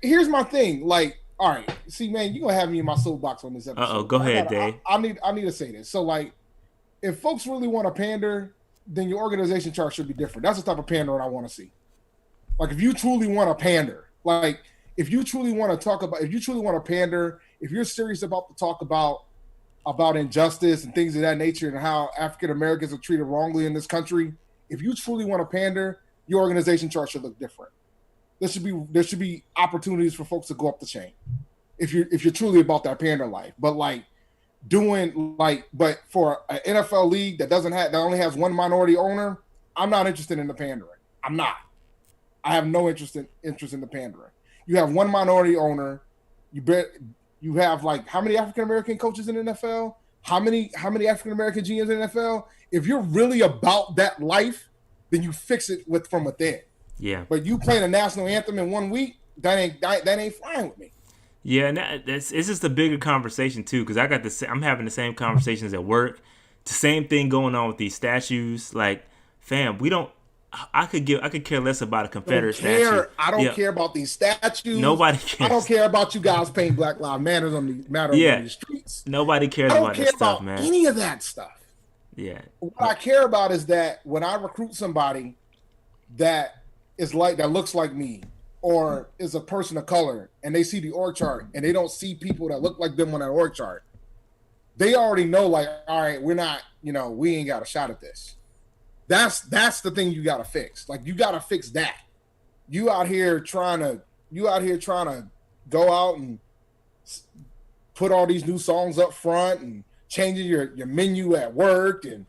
Here's my thing. Like, all right, see, man, you are gonna have me in my soapbox on this episode. Go ahead, Dave. I need to say this. So, like, if folks really want to pander, then your organization chart should be different. That's the type of pandering I want to see. Like, if you truly want to pander, like. If you truly want to pander, if you're serious about to talk about injustice and things of that nature and how African Americans are treated wrongly in this country, if you truly want to pander, your organization chart should look different. There should be opportunities for folks to go up the chain. If you're truly about that pander life, but but for an NFL league that only has one minority owner, I'm not interested in the pandering. I'm not. I have no interest in the pandering. You have one minority owner. You have like how many African American coaches in the NFL? How many African American GMs in the NFL? If you're really about that life, then you fix it from within. Yeah. But you playing a national anthem in 1 week, that ain't flying with me. Yeah, and it's just a bigger conversation too, because I'm having the same conversations at work. The same thing going on with these statues. Like, fam, we don't. I could care less about a Confederate statue. I don't care about these statues. Nobody cares. I don't care about you guys painting Black Lives Matter on the streets. Nobody cares about that stuff, man. Any of that stuff. Yeah. What I care about is that when I recruit somebody that looks like me or is a person of color and they see the org chart and they don't see people that look like them on that org chart, they already know, like, all right, we're not, we ain't got a shot at this. That's the thing you got to fix. Like, you got to fix that. You out here trying to go out and put all these new songs up front and changing your menu at work and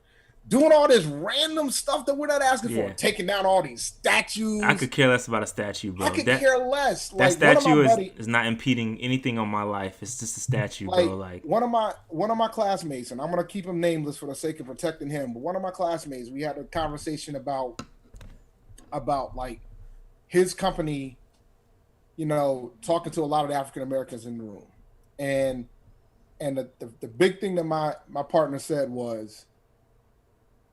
doing all this random stuff that we're not asking for. Taking down all these statues. I could care less about a statue, bro. I could care less. That statue is not impeding anything on my life. It's just a statue, bro. Like, one of my classmates, and I'm gonna keep him nameless for the sake of protecting him. But one of my classmates, we had a conversation about like his company, talking to a lot of the African Americans in the room, and the big thing that my partner said was.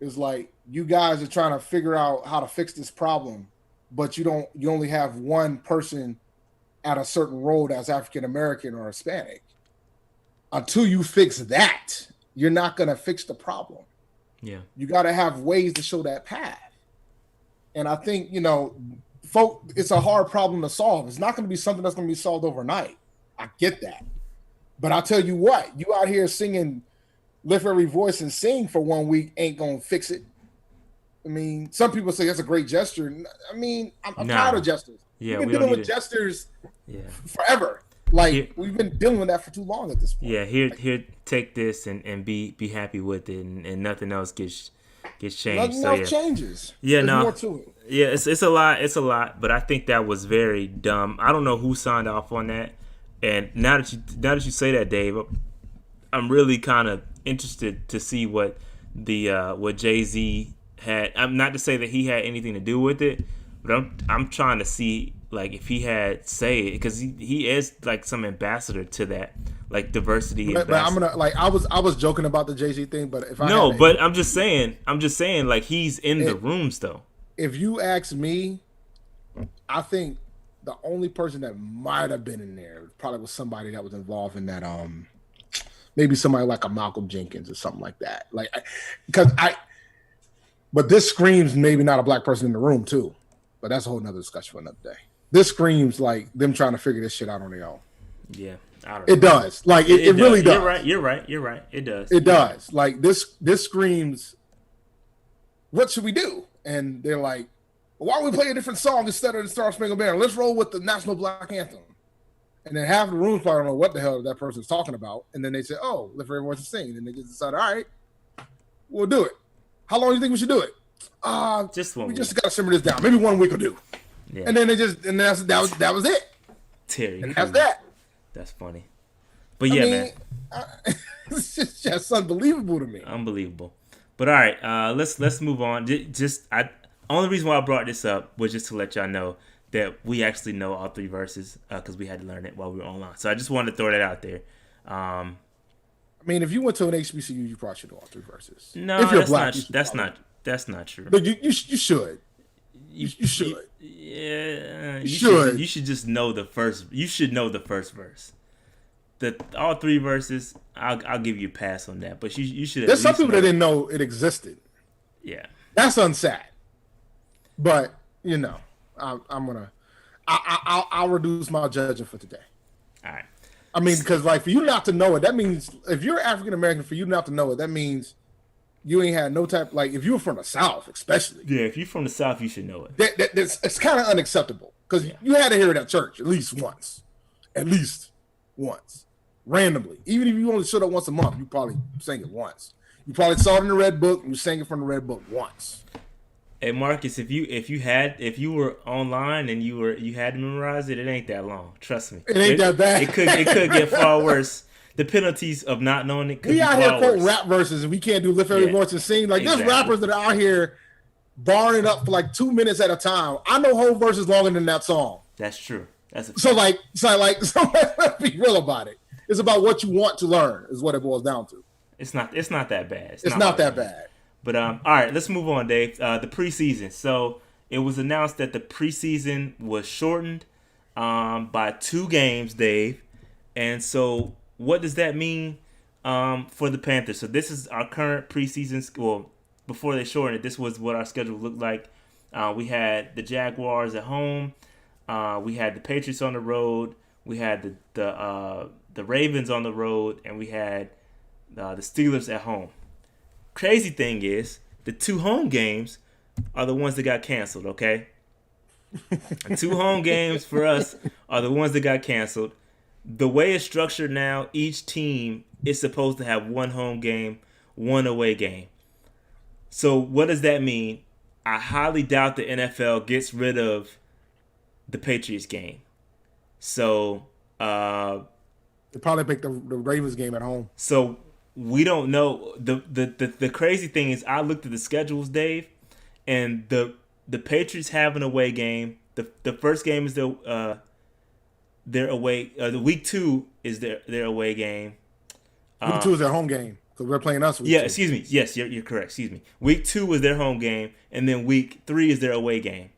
Is like, you guys are trying to figure out how to fix this problem, but you only have one person at a certain role that's African American or Hispanic. Until you fix that, you're not gonna fix the problem. Yeah. You gotta have ways to show that path. And I think, it's a hard problem to solve. It's not gonna be something that's gonna be solved overnight. I get that. But I'll tell you what, you out here singing Lift Every Voice and Sing for 1 week ain't gonna fix it. I mean, some people say that's a great gesture. I mean, I'm tired of gestures. Yeah, we've been dealing with gestures forever. Like, we've been dealing with that for too long at this point. Yeah, here, take this and be happy with it, and nothing else gets changed. Nothing else changes. Yeah, There's more to it. Yeah, it's a lot. It's a lot, but I think that was very dumb. I don't know who signed off on that. And now that you say that, Dave, I'm really kind of interested to see what Jay-Z had. I'm not to say that he had anything to do with it, but I'm trying to see, like, if he had say it, because he is like some ambassador to that, like, diversity. But I'm gonna, like, I was joking about the Jay-Z thing, but if I'm just saying like, he's in the rooms though. If you ask me, I think the only person that might have been in there probably was somebody that was involved in that maybe somebody like a Malcolm Jenkins or something like that. Like, but this screams maybe not a black person in the room too. But that's a whole nother discussion for another day. This screams like them trying to figure this shit out on their own. Yeah, I don't know. It does. Like, it really does. You're right. It does. It does. Like, this screams, what should we do? And they're like, why don't we play a different song instead of the Star Spangled Banner? Let's roll with the National Black Anthem. And then half the room probably don't know what the hell that person's talking about. And then they say, "Oh, lift every voice and sing." And they just decide, "All right, we'll do it. How long do you think we should do it?" Just 1 We week. just got to simmer this down. Maybe 1 week will do. Yeah. And then that was it. Terry, And that's that. That's funny. But yeah, man, it's just unbelievable to me. unbelievable. But all right, let's move on. Only reason why I brought this up was just to let y'all know that we actually know all 3 verses because we had to learn it while we were online. So I just wanted to throw that out there. I mean, if you went to an HBCU, you probably should know all 3 verses. No, if you're that's black, not true. But you should. You should. Yeah, you should. You should just know the first. You should know the first verse. All 3 verses, I'll give you a pass on that. But you should. There's some people that didn't know it existed. Yeah, that's unsad. But I'll reduce my judging for today. All right. I mean, because like for you not to know it, that means if you're African American, for you not to know it, that means you ain't had no type. Like if you were from the South, especially. Yeah, if you're from the South, you should know it. It's kind of unacceptable because you had to hear it at church at least once, randomly. Even if you only showed up once a month, you probably sang it once. You probably saw it in the Red Book. And you sang it from the Red Book once. Hey Marcus, if you were online and you had to memorize it, it ain't that long. Trust me. It ain't that bad. It could get far worse. The penalties of not knowing it could be out far here worse. quoting rap verses and we can't do lift every voice and sing. Like there's rappers that are out here barring it up for like 2 minutes at a time. I know whole verses longer than that song. That's true. That's so let's be real about it. It's about what you want to learn is what it boils down to. It's not that bad. It's not that bad. But all right, let's move on, Dave. The preseason. So it was announced that the preseason was shortened by 2 games, Dave. And so what does that mean for the Panthers? So this is our current preseason. Well, before they shortened it, this was what our schedule looked like. We had the Jaguars at home. We had the Patriots on the road. We had the Ravens on the road, and we had the Steelers at home. Crazy thing is, the 2 home games are the ones that got canceled, okay? The 2 home games for us are the ones that got canceled. The way it's structured now, each team is supposed to have 1 home game, 1 away game. So what does that mean? I highly doubt the NFL gets rid of the Patriots game. So they probably pick the Ravens game at home. So we don't know. The crazy thing is I looked at the schedules, Dave, and the Patriots have an away game. The first game is their away. The week 2 is their away game. Week 2 is their home game because we're playing us. Yeah, excuse me. Yes, you're correct. Excuse me. Week 2 was their home game, and then week 3 is their away game.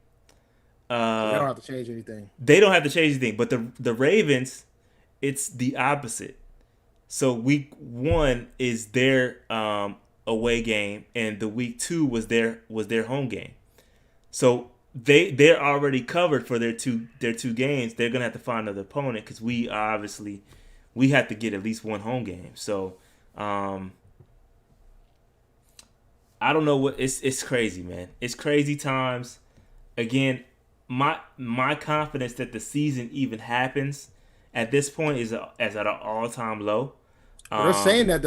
They don't have to change anything. They don't have to change anything. But the Ravens, it's the opposite. So week 1 is their away game, and the week 2 was their home game. So they're already covered for their two games. They're gonna have to find another opponent because we have to get at least 1 home game. So I don't know what it's crazy, man. It's crazy times. Again, my confidence that the season even happens at this point is at an all-time low. They're saying that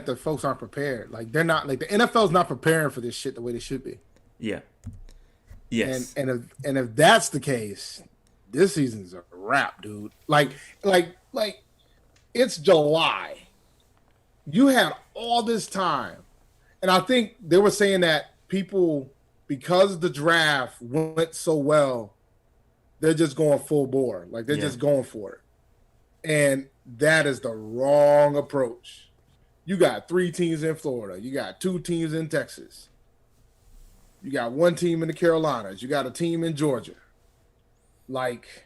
the folks aren't prepared. Like they're not. Like the NFL's not preparing for this shit the way they should be. Yeah. Yes. And if that's the case, this season's a wrap, dude. Like it's July. You had all this time, and I think they were saying that people, because the draft went so well, they're just going full bore. Like they're just going for it, and that is the wrong approach. You got 3 teams in Florida. You got 2 teams in Texas. You got 1 team in the Carolinas. You got a team in Georgia. Like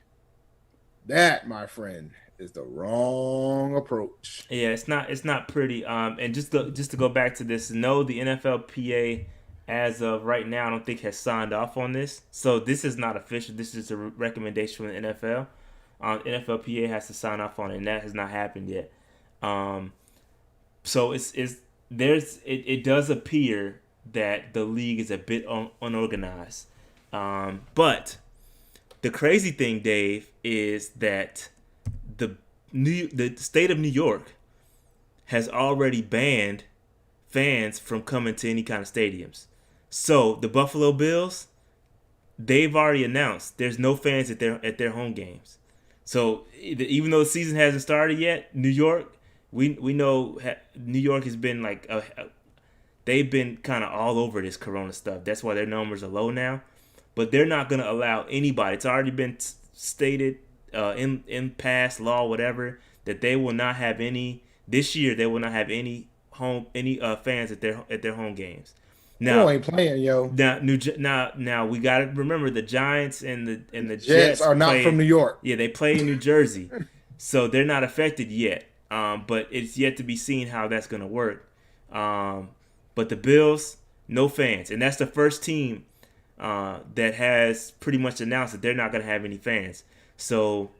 that, my friend, is the wrong approach. Yeah, it's not pretty. And just to go back to this, no, the NFLPA as of right now, I don't think has signed off on this. So this is not official. This is a recommendation from the NFL. NFLPA has to sign off on it, and that has not happened yet. So it does appear that the league is a bit unorganized. But the crazy thing, Dave, is that the state of New York has already banned fans from coming to any kind of stadiums. So the Buffalo Bills, they've already announced there's no fans at their home games. So even though the season hasn't started yet, New York, we know New York has been like they've been kind of all over this Corona stuff. That's why their numbers are low now. But they're not going to allow anybody. It's already been stated in past law, whatever, that they will not have any this year. They will not have any fans at their home games. Now ain't playing, yo. Now we got to remember the Giants and the Jets are not from New York. Yeah, they play in New Jersey, so they're not affected yet. But it's yet to be seen how that's going to work. But the Bills, no fans, and that's the first team that has pretty much announced that they're not going to have any fans. So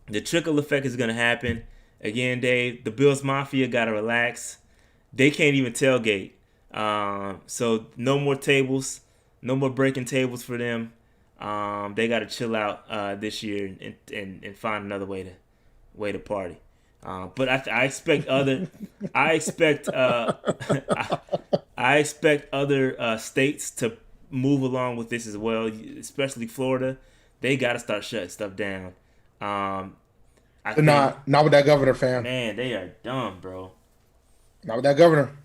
the trickle effect is going to happen. Again, Dave, the Bills Mafia got to relax. They can't even tailgate. So no more tables, no more breaking tables for them. They got to chill out this year and find another way to party. But I expect other states to move along with this as well, especially Florida. They got to start shutting stuff down. Not with that governor, fam. Man, they are dumb, bro. Not with that governor.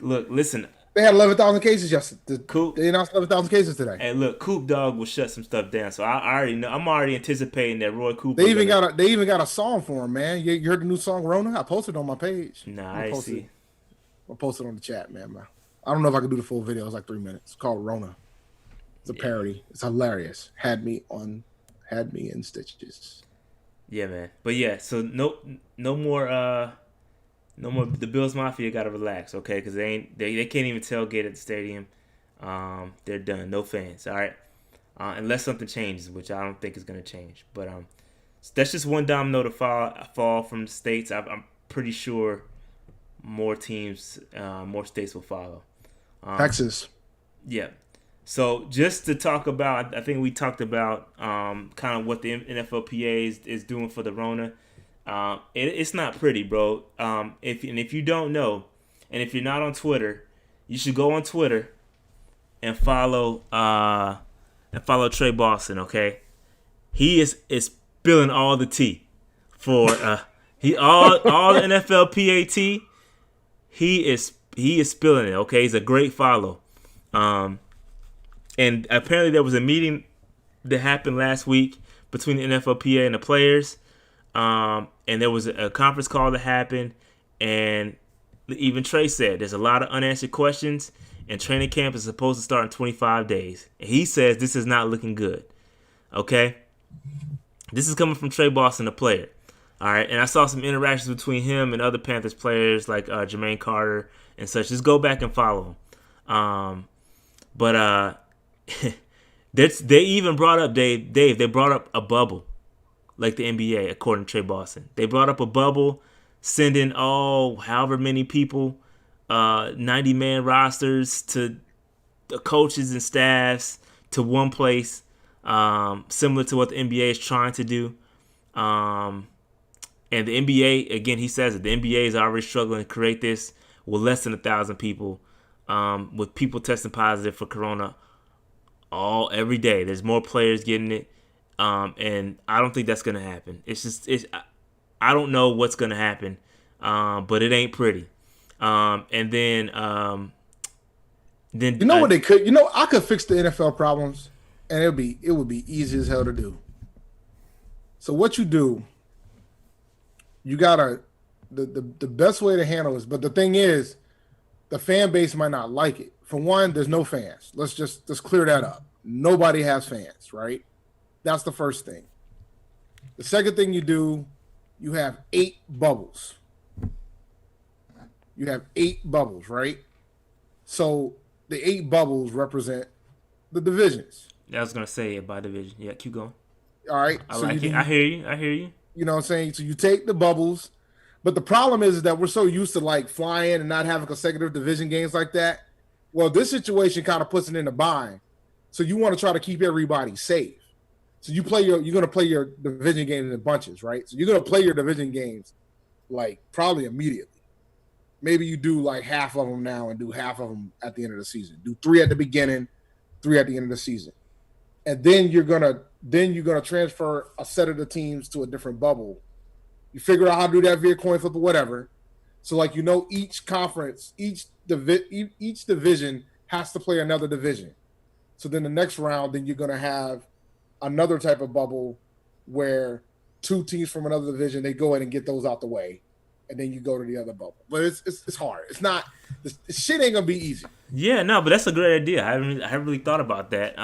Look, listen. They had 11,000 cases yesterday. Coop, they announced 11,000 cases today. Hey, look, Coop Dog will shut some stuff down. So I already know. I'm already anticipating that Roy Cooper. They even got a song for him, man. You heard the new song Rona? I posted it on my page. Nah, I see. I'll post it on the chat, man. I don't know if I can do the full video. It's like 3 minutes. It's called Rona. It's a parody. It's hilarious. Had me in stitches. Yeah, man. But yeah, so no more. The Bills Mafia got to relax, okay? Because they can't even tailgate at the stadium. They're done. No fans. All right, unless something changes, which I don't think is going to change. But that's just one domino to fall from the states. I'm pretty sure more states will follow. Texas. Yeah. So just to talk about, I think we talked about kind of what the NFLPA is doing for the Rona. It's not pretty, bro. If you don't know, and if you're not on Twitter, you should go on Twitter and follow Trey Boston. Okay, he is spilling all the tea for all the NFLPA tea. He is spilling it. Okay, he's a great follow. And apparently there was a meeting that happened last week between the NFLPA and the players. And there was a conference call that happened, and even Trey said there's a lot of unanswered questions, and training camp is supposed to start in 25 days. And he says this is not looking good. Okay? This is coming from Trey Boston, the player. All right? And I saw some interactions between him and other Panthers players like Jermaine Carter and such. Just go back and follow him. But they even brought up, Dave, they brought up a bubble. Like the NBA, according to Trey Boston. They brought up a bubble, sending however many people, 90-man rosters to the coaches and staffs to one place, similar to what the NBA is trying to do. And the NBA, again, he says that the NBA is already struggling to create this with less than 1,000 people, with people testing positive for Corona every day. There's more players getting it. And I don't think that's gonna happen. I don't know what's gonna happen, but it ain't pretty. And then you know what they could. I could fix the NFL problems, and it would be easy as hell to do. So what you do, you gotta the best way to handle this. But the thing is, the fan base might not like it. For one, there's no fans. Let's clear that up. Nobody has fans, right? That's the first thing. The second thing you do, you have 8 bubbles. You have 8 bubbles, right? So the 8 bubbles represent the divisions. I was going to say it by division. Yeah, keep going. All right. I hear you. You know what I'm saying? So you take the bubbles, but the problem is that we're so used to like flying and not having consecutive division games like that. Well, this situation kind of puts it in a bind. So you want to try to keep everybody safe. So you're going to play your division games in bunches, right? So you're going to play your division games like probably immediately. Maybe you do like half of them now and do half of them at the end of the season. Do 3 at the beginning, 3 at the end of the season. And then you're gonna transfer a set of the teams to a different bubble. You figure out how to do that via coin flip or whatever. So like each conference, each division has to play another division. So then the next round, then you're gonna have another type of bubble where 2 teams from another division, they go ahead and get those out the way, and then you go to the other bubble. But it's hard. It's not. This shit ain't gonna be easy. Yeah, no, but that's a great idea. I haven't really thought about that.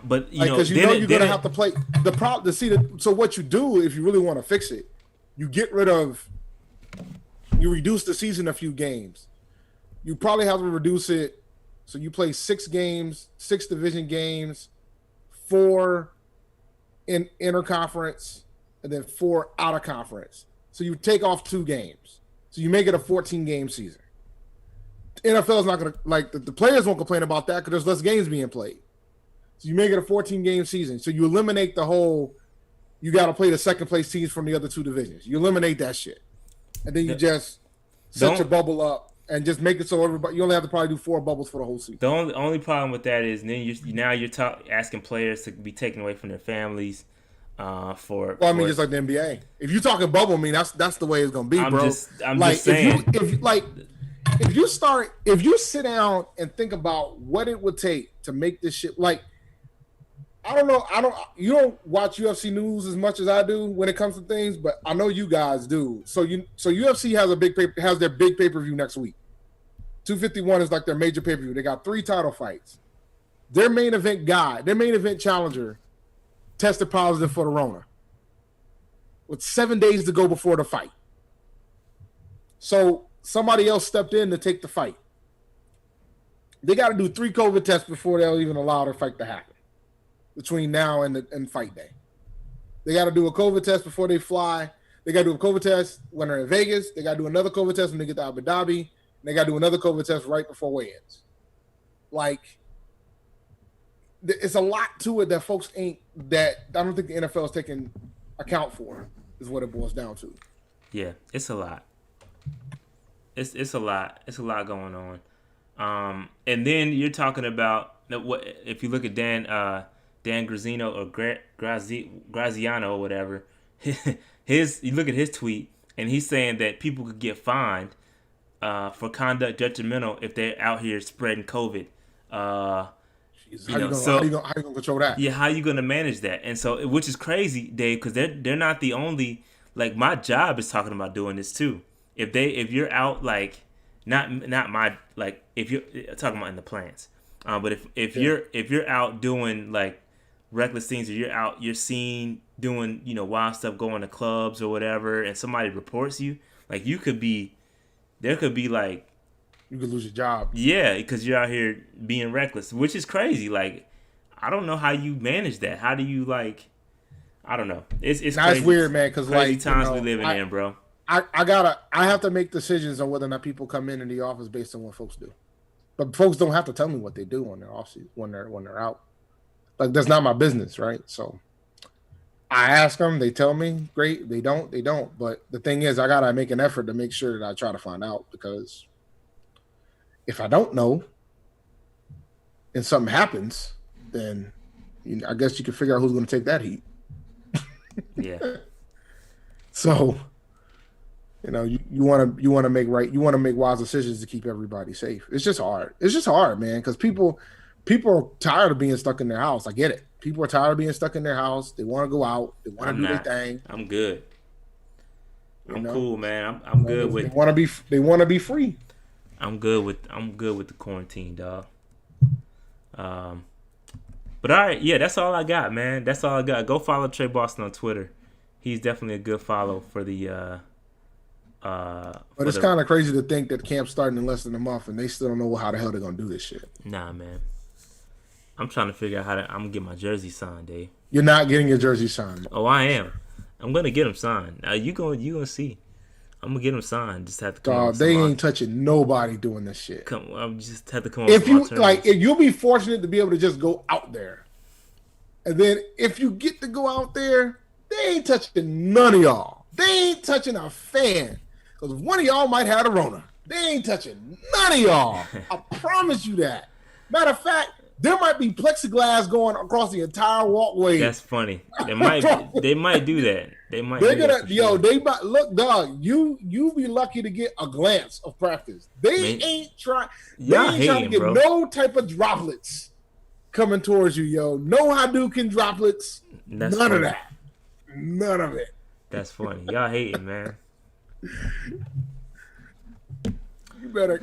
But because you're gonna have to play the problem. So what you do if you really want to fix it, you reduce the season a few games. You probably have to reduce it. So you play 6 games, 6 division games, 4 in interconference, and then 4 out of conference. So you take off 2 games. So you make it a 14-game season. NFL is not going to, the players won't complain about that because there's less games being played. So you make it a 14-game season. So you eliminate the whole, you got to play the second place teams from the other 2 divisions. You eliminate that shit. And then you just set your bubble up and just make it so everybody, you only have to probably do 4 bubbles for the whole season. The only problem with that is then you're asking players to be taken away from their families. Just like the NBA. If you're talking bubble, I mean that's the way it's gonna be, bro. I'm just saying. If you sit down and think about what it would take to make this shit, like, I don't know, you don't watch UFC news as much as I do when it comes to things, but I know you guys do. So UFC has their big pay-per-view next week. 251 is like their major pay-per-view. They got 3 title fights. Their main event challenger tested positive for the Rona with 7 days to go before the fight. So somebody else stepped in to take the fight. They got to do 3 COVID tests before they'll even allow the fight to happen between now and fight day. They got to do a COVID test before they fly. They got to do a COVID test when they're in Vegas. They got to do another COVID test when they get to Abu Dhabi. And they got to do another COVID test right before weigh-ins. Like, it's a lot to it that folks that I don't think the NFL is taking account for, is what it boils down to. Yeah, it's a lot. It's a lot. It's a lot going on. And then you're talking about what if you look at Dan Graziano or Graziano or whatever, you look at his tweet and he's saying that people could get fined for conduct detrimental if they're out here spreading COVID. How you gonna control that? Yeah, how you gonna manage that? And so, which is crazy, Dave, because they're not the only. Like, my job is talking about doing this too. If you're out, like, not my, like, if you're talking about in the plants, but if you're out doing like reckless things, or you're seen doing wild stuff, going to clubs or whatever, and somebody reports you, like, there could be like. You could lose your job. Yeah, because you're out here being reckless, which is crazy. Like, I don't know how you manage that. How do you, like, I don't know. It's crazy. It's weird, man, because crazy times we living in, bro. I have to make decisions on whether or not people come in the office based on what folks do. But folks don't have to tell me what they do on their off season, when they're out. Like, that's not my business, right? So I ask them, they tell me, great. They don't. But the thing is, I gotta make an effort to make sure that I try to find out, because if I don't know and something happens, then I guess you can figure out who's going to take that heat. Yeah. So, you want to make wise decisions to keep everybody safe. It's just hard. It's just hard, man, because people are tired of being stuck in their house. I get it. People are tired of being stuck in their house. They want to go out. They want to do their thing. I'm good. I'm cool, man. I'm good with. They want to be free. I'm good with the quarantine, dog. But all right, yeah, that's all I got, man. That's all I got. Go follow Trey Boston on Twitter. He's definitely a good follow for the. But it's kind of crazy to think that camp's starting in less than a month and they still don't know how the hell they're gonna do this shit. Nah, man. I'm trying to figure out I'm gonna get my jersey signed, Dave. You're not getting your jersey signed. Oh, I am. I'm gonna get them signed. You gonna see. I'm gonna get them signed. Just have to come. They ain't touching nobody doing this shit. I'm just have to come. If you'll be fortunate to be able to just go out there. And then if you get to go out there, they ain't touching none of y'all. They ain't touching a fan. Because one of y'all might have a Rona. They ain't touching none of y'all. I promise you that. Matter of fact, there might be plexiglass going across the entire walkway. That's funny. They might do that. They might. They're do gonna that for sure. They might look, dog. You be lucky to get a glance of practice. They ain't trying. They ain't trying to get no type of droplets coming towards you, yo. No Hadouken droplets. None of that. None of it. That's funny. Y'all hating, man. You better.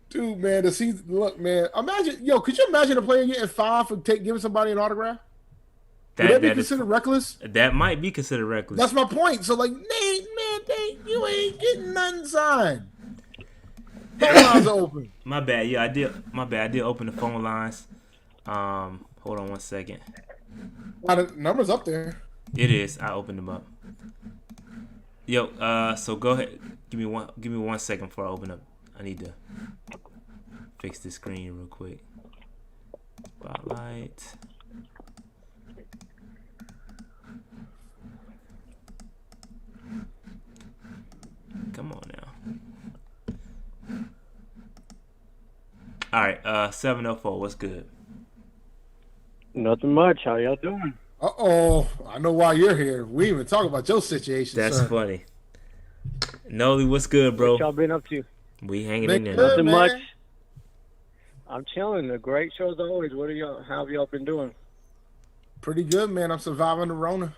Dude, man, to see, look, man, imagine, could you imagine a player getting 5 for giving somebody an autograph? Would that be considered reckless? That might be considered reckless. That's my point. So, like, Nate, you ain't getting nothing signed. Phone lines are open. My bad. Yeah, I did. My bad. I did open the phone lines. Hold on 1 second. The number's up there. It is. I opened them up. Yo, so go ahead. Give me 1 second before I open up. I need to fix this screen real quick. Spotlight. Come on now. All right, 704. What's good? Nothing much. How y'all doing? Uh-oh. I know why you're here. We even talk about your situation, That's sir. funny. Noli, what's good, bro? What y'all been up to? We hanging in there. Nothing much. I'm chilling. A great show as always. How have y'all been doing? Pretty good, man. I'm surviving the Rona.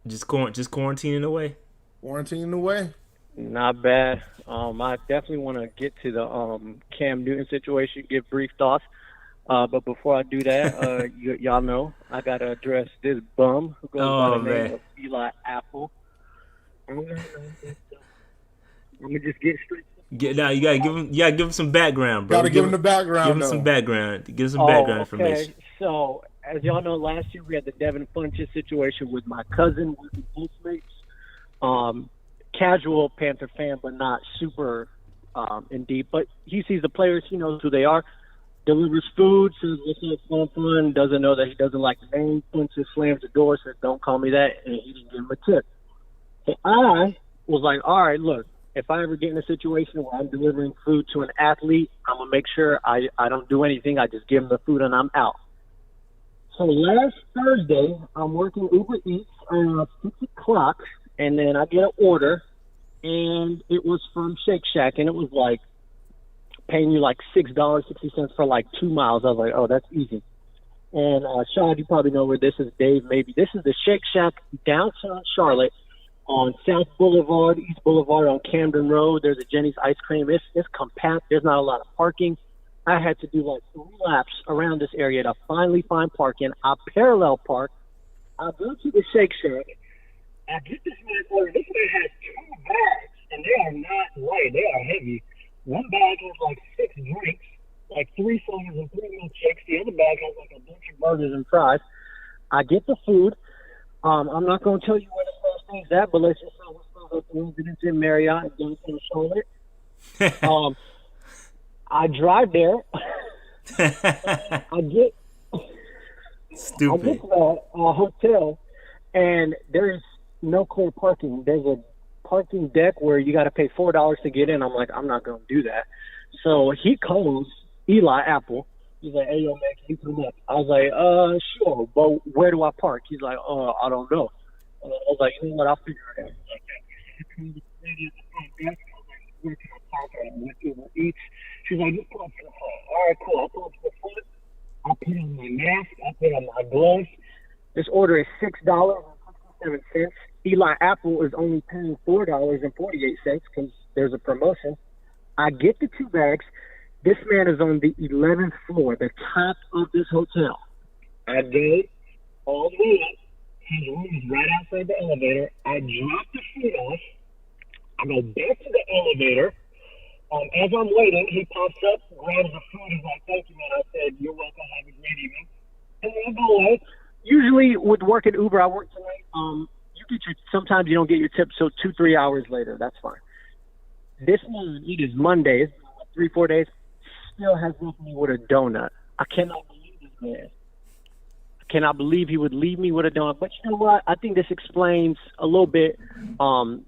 Just quarantining away. Quarantining away. Not bad. I definitely want to get to the Cam Newton situation, give brief thoughts. But before I do that, y'all know I gotta address this bum who goes by the name of Eli Apple. I'm gonna just get straight. You gotta give him some background, bro. Gotta give him the background. Give him some background. Give him some background information. So, as y'all know, last year we had the Devin Funchess situation with my cousin, with the Postmates. Casual Panther fan, but not super in deep. But he sees the players, he knows who they are. Delivers food, says what's up, fun. Doesn't know that he doesn't like the name. Funchess slams the door, says don't call me that, and he didn't give him a tip. So I was like, all right, look. If I ever get in a situation where I'm delivering food to an athlete, I'm going to make sure I don't do anything. I just give them the food and I'm out. So last Thursday, I'm working Uber Eats around 6 o'clock, and then I get an order, and it was from Shake Shack, and it was like paying you like $6.60 for like 2 miles. I was like, oh, that's easy. And Sean, you probably know where this is. Dave, maybe. This is the Shake Shack downtown Charlotte. On South Boulevard, East Boulevard, on Camden Road, there's a Jenny's Ice Cream. It's compact. There's not a lot of parking. I had to do like 3 laps around this area to finally find parking. I parallel park. I go to the Shake Shack. I get this man order. This man has 2 bags, and they are not light. They are heavy. One bag has like 6 drinks, like 3 sodas and 3 milkshakes. The other bag has like a bunch of burgers and fries. I get the food. I'm not going to tell you where the first thing's at, but let's just say we're at the Residence Inn Marriott in downtown Charlotte. I drive there. I get to the hotel, and there's no clear parking. There's a parking deck where you got to pay $4 to get in. I'm like, I'm not going to do that. So he calls Eli Apple. He's like, hey, yo, man, can you come up? I was like, sure, but where do I park? He's like, I don't know. I was like, you know what, I'll figure it out. He's like, where can I park? I went to Uber Eats. She's like, just pull up to the front. All right, cool. I'll pull up to the front. I put on my mask. I put on my gloves. This order is $6.67. Eli Apple is only paying $4.48 because there's a promotion. I get the 2 bags. This man is on the 11th floor, the top of this hotel. I go all the way up. His room is right outside the elevator. I drop the food off. I go back to the elevator. As I'm waiting, he pops up, grabs the food. He's like, thank you, man. I said, you're welcome. Have a great evening. And then I go away. Usually with work at Uber, I work tonight. Sometimes you don't get your tip till 2-3 hours later. That's fine. This morning, it is Monday. It's 3-4 days. Still has left me with a donut. I cannot believe this man. cannot believe he would leave me with a dunk. But you know what? I think this explains a little bit of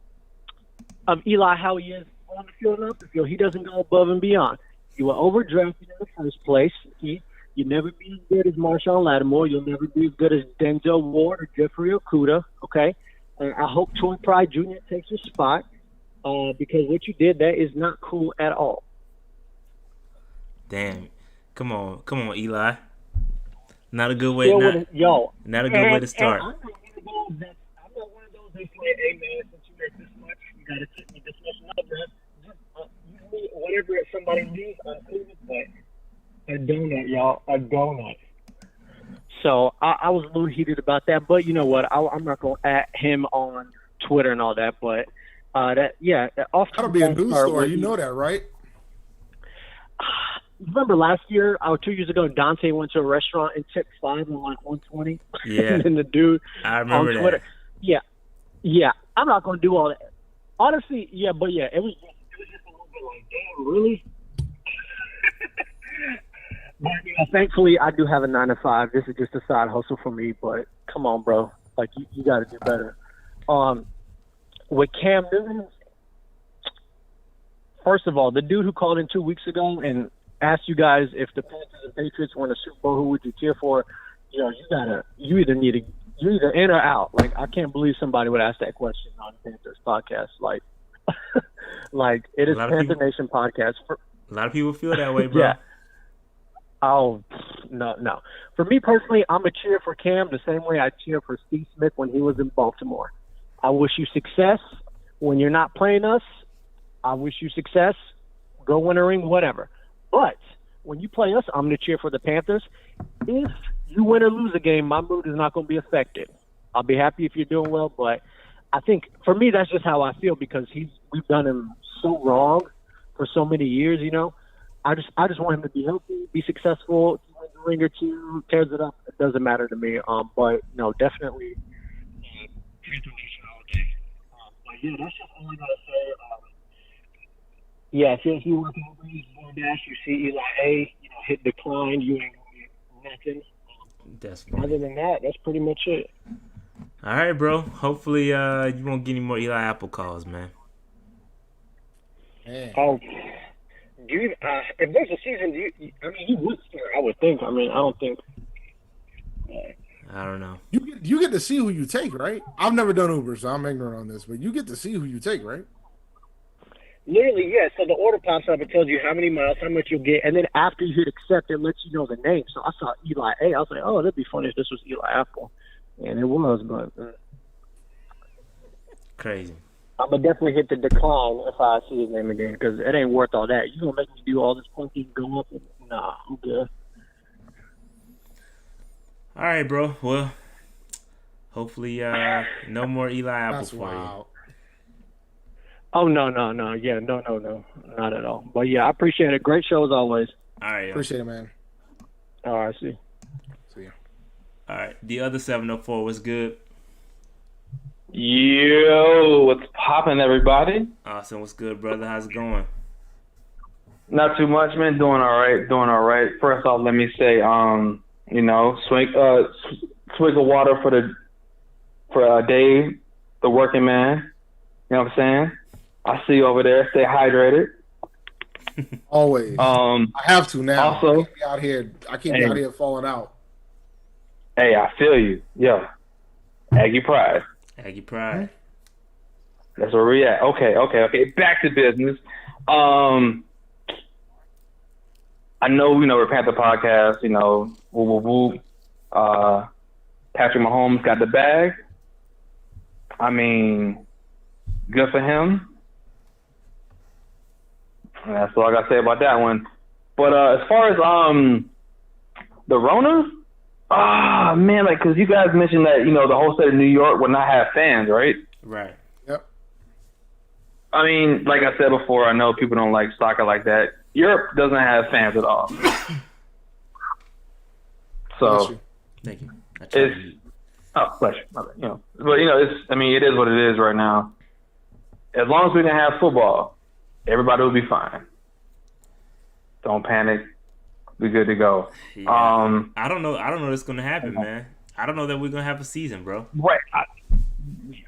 Eli, how he is on the field and off the field. He doesn't go above and beyond. You were overdrafted in the first place. You never be as good as Marshawn Lattimore. You'll never be as good as Denzel Ward or Jeffrey Okuda, okay? I hope Troy Pride Jr. takes your spot because what you did, that is not cool at all. Damn. Come on, Eli. Not a good way. Not a good way to start. I'm not one of those that say, "Hey man, since you make this much, you gotta keep me this much." No, bro. Usually, whatever somebody needs, I'm cool with that. A donut, y'all, a donut. So I was a little heated about that, but you know what? I'm not gonna at him on Twitter and all that. But that'll be a news story. You know that, right? Remember last year, 2 years ago, Dante went to a restaurant and tipped $5 on like 120. Yeah, and then the dude I remember on Twitter. that. Yeah. I'm not gonna do all that. Honestly, it was just a little bit like, damn, really? But thankfully, I do have a 9 to 5. This is just a side hustle for me. But come on, bro, like you got to do better. With Cam Newton, first of all, the dude who called in 2 weeks ago and asked you guys if the Panthers and Patriots won a Super Bowl, who would you cheer for? You either in or out. Like, I can't believe somebody would ask that question on the Panthers podcast. Like, like it is Panther Nation podcast. A lot of people feel that way, bro. Yeah. Oh, no. For me personally, I'm a cheer for Cam the same way I cheer for Steve Smith when he was in Baltimore. I wish you success when you're not playing us. I wish you success. Go win a ring, whatever. But when you play us, I'm going to cheer for the Panthers. If you win or lose a game, my mood is not going to be affected. I'll be happy if you're doing well, but I think for me that's just how I feel because we've done him so wrong for so many years. You know, I just want him to be healthy, be successful. If he wins a ring or two, tears it up, it doesn't matter to me. But no, definitely Panther Nation all day. But yeah, that's just all I gotta say. Yeah, if you work over his DoorDash, you see Eli A, hit decline, you ain't gonna get nothing. That's funny. Other than that, that's pretty much it. All right, bro. Hopefully, you won't get any more Eli Apple calls, man. Oh, if there's a season, he would start. I would think. I don't think. I don't know. You get to see who you take, right? I've never done Uber, so I'm ignorant on this, but you get to see who you take, right? Literally, yeah. So the order pops up. It tells you how many miles, how much you'll get, and then after you hit accept, it lets you know the name. So I saw Eli A. I was like, oh, that'd be funny if this was Eli Apple, and it was, but crazy. I'm gonna definitely hit the decline if I see his name again because it ain't worth all that. You gonna make me do all this funky go up? Nah, I'm good. All right, bro. Well, hopefully, no more Eli Apple That's for wild. you. Oh, no. Yeah, no. Not at all. But, yeah, I appreciate it. Great show as always. All right, yo. Appreciate it, man. All right, see ya. All right, the other 704 was good. Yo, what's poppin', everybody? Awesome. What's good, brother? How's it going? Not too much, man. Doing all right. First off, let me say, swig of water for Dave, the working man. You know what I'm saying? I see you over there. Stay hydrated. Always. I have to now. Also, I can't be out here falling out. Hey, I feel you. Yeah. Aggie Pride. That's where we at. Okay. Back to business. I know, we're Panther Podcast, woo. Patrick Mahomes got the bag. I mean, good for him. And that's all I got to say about that one. But as far as the Rona, man, because you guys mentioned that, the whole state of New York would not have fans, right? Right. Yep. I mean, like I said before, I know people don't like soccer like that. Europe doesn't have fans at all. So, thank you. Bless you. But it is what it is right now. As long as we can have football, everybody will be fine. Don't panic. We're good to go. Yeah. I don't know what's gonna happen, man. I don't know that we're gonna have a season, bro. Right.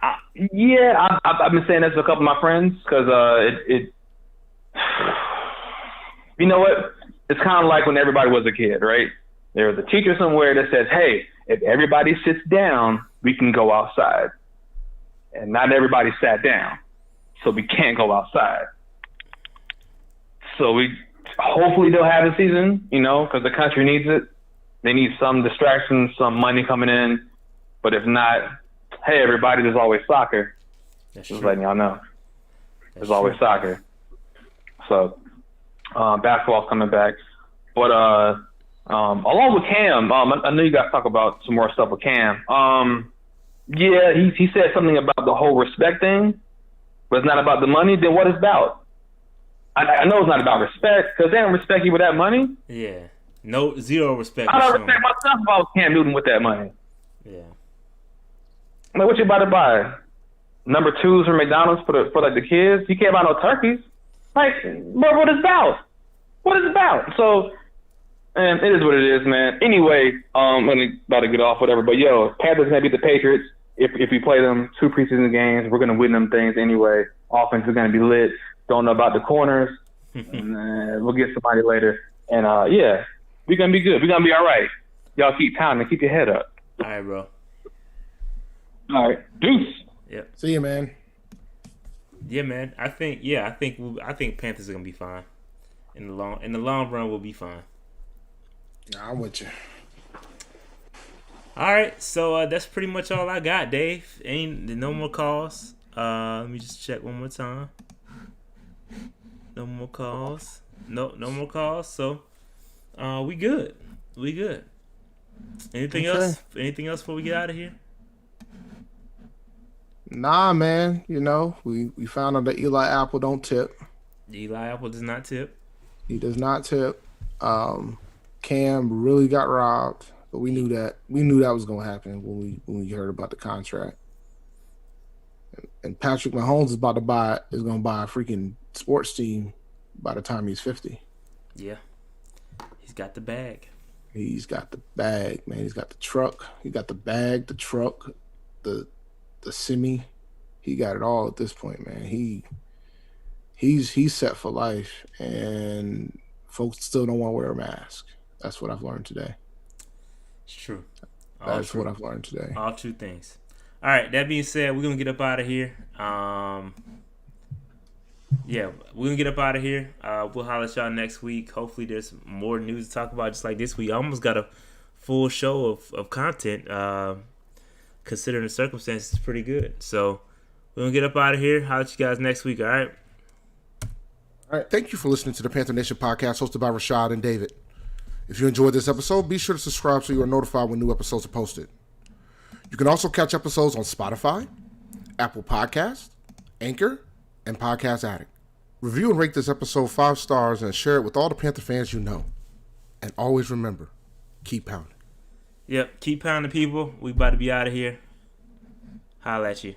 I've been saying this to a couple of my friends because it. You know what? It's kind of like when everybody was a kid, right? There was a teacher somewhere that says, "Hey, if everybody sits down, we can go outside." And not everybody sat down, so we can't go outside. So hopefully they'll have a season, because the country needs it. They need some distraction, some money coming in. But if not, hey, everybody, there's always soccer. That's Just true. letting y'all know. There's That's always true. soccer. So basketball's coming back. But along with Cam, I know you guys talk about some more stuff with Cam. Yeah, he said something about the whole respect thing, but it's not about the money. Then what is it about? I know it's not about respect because they don't respect you with that money. Yeah. No, zero respect. I don't for respect Sean. myself if I was Cam Newton with that money. Yeah. Like, what you about to buy? Number 2s from McDonald's for the kids? You can't buy no turkeys. Like, bro, what is it about? What is it about? So, and it is what it is, man. Anyway, I'm about to get off, whatever. But yo, Panthers gonna beat the Patriots if we play them 2 preseason games. We're gonna win them things anyway. Offense is gonna be lit. Don't know about the corners. And, we'll get somebody later. And yeah, we're gonna be good. We're gonna be all right. Y'all keep pounding. Keep your head up. All right, bro. All right, deuce. Yep. See you, man. Yeah, man. I think Panthers are gonna be fine. In the long run, we'll be fine. Nah, I'm with you. All right, so that's pretty much all I got, Dave. No more calls. Let me just check one more time. No more calls. No more calls. So, we good. We good. Anything else? Anything else before we get out of here? Nah, man. We found out that Eli Apple don't tip. Eli Apple does not tip. He does not tip. Cam really got robbed, but we knew that. We knew that was going to happen when we heard about the contract. And Patrick Mahomes is going to buy a freaking sports team by the time he's 50. Yeah, he's got the bag. He's got the bag, man. He's got the truck. He got the bag, the truck, the semi. He got it all at this point, man. He's set for life, and folks still don't want to wear a mask. That's what I've learned today. It's true. That's what I've learned today. All true things. All right, that being said, we're going to get up out of here. Yeah, we're going to get up out of here. We'll holler at y'all next week. Hopefully there's more news to talk about just like this week. I almost got a full show of content. Considering the circumstances, it's pretty good. So we're going to get up out of here. Holler at you guys next week, all right? All right, thank you for listening to the Panther Nation podcast hosted by Rashad and David. If you enjoyed this episode, be sure to subscribe so you are notified when new episodes are posted. You can also catch episodes on Spotify, Apple Podcasts, Anchor, and Podcast Addict. Review and rate this episode 5 stars and share it with all the Panther fans you know. And always remember, keep pounding. Yep, keep pounding, people. We about to be out of here. Holla at you.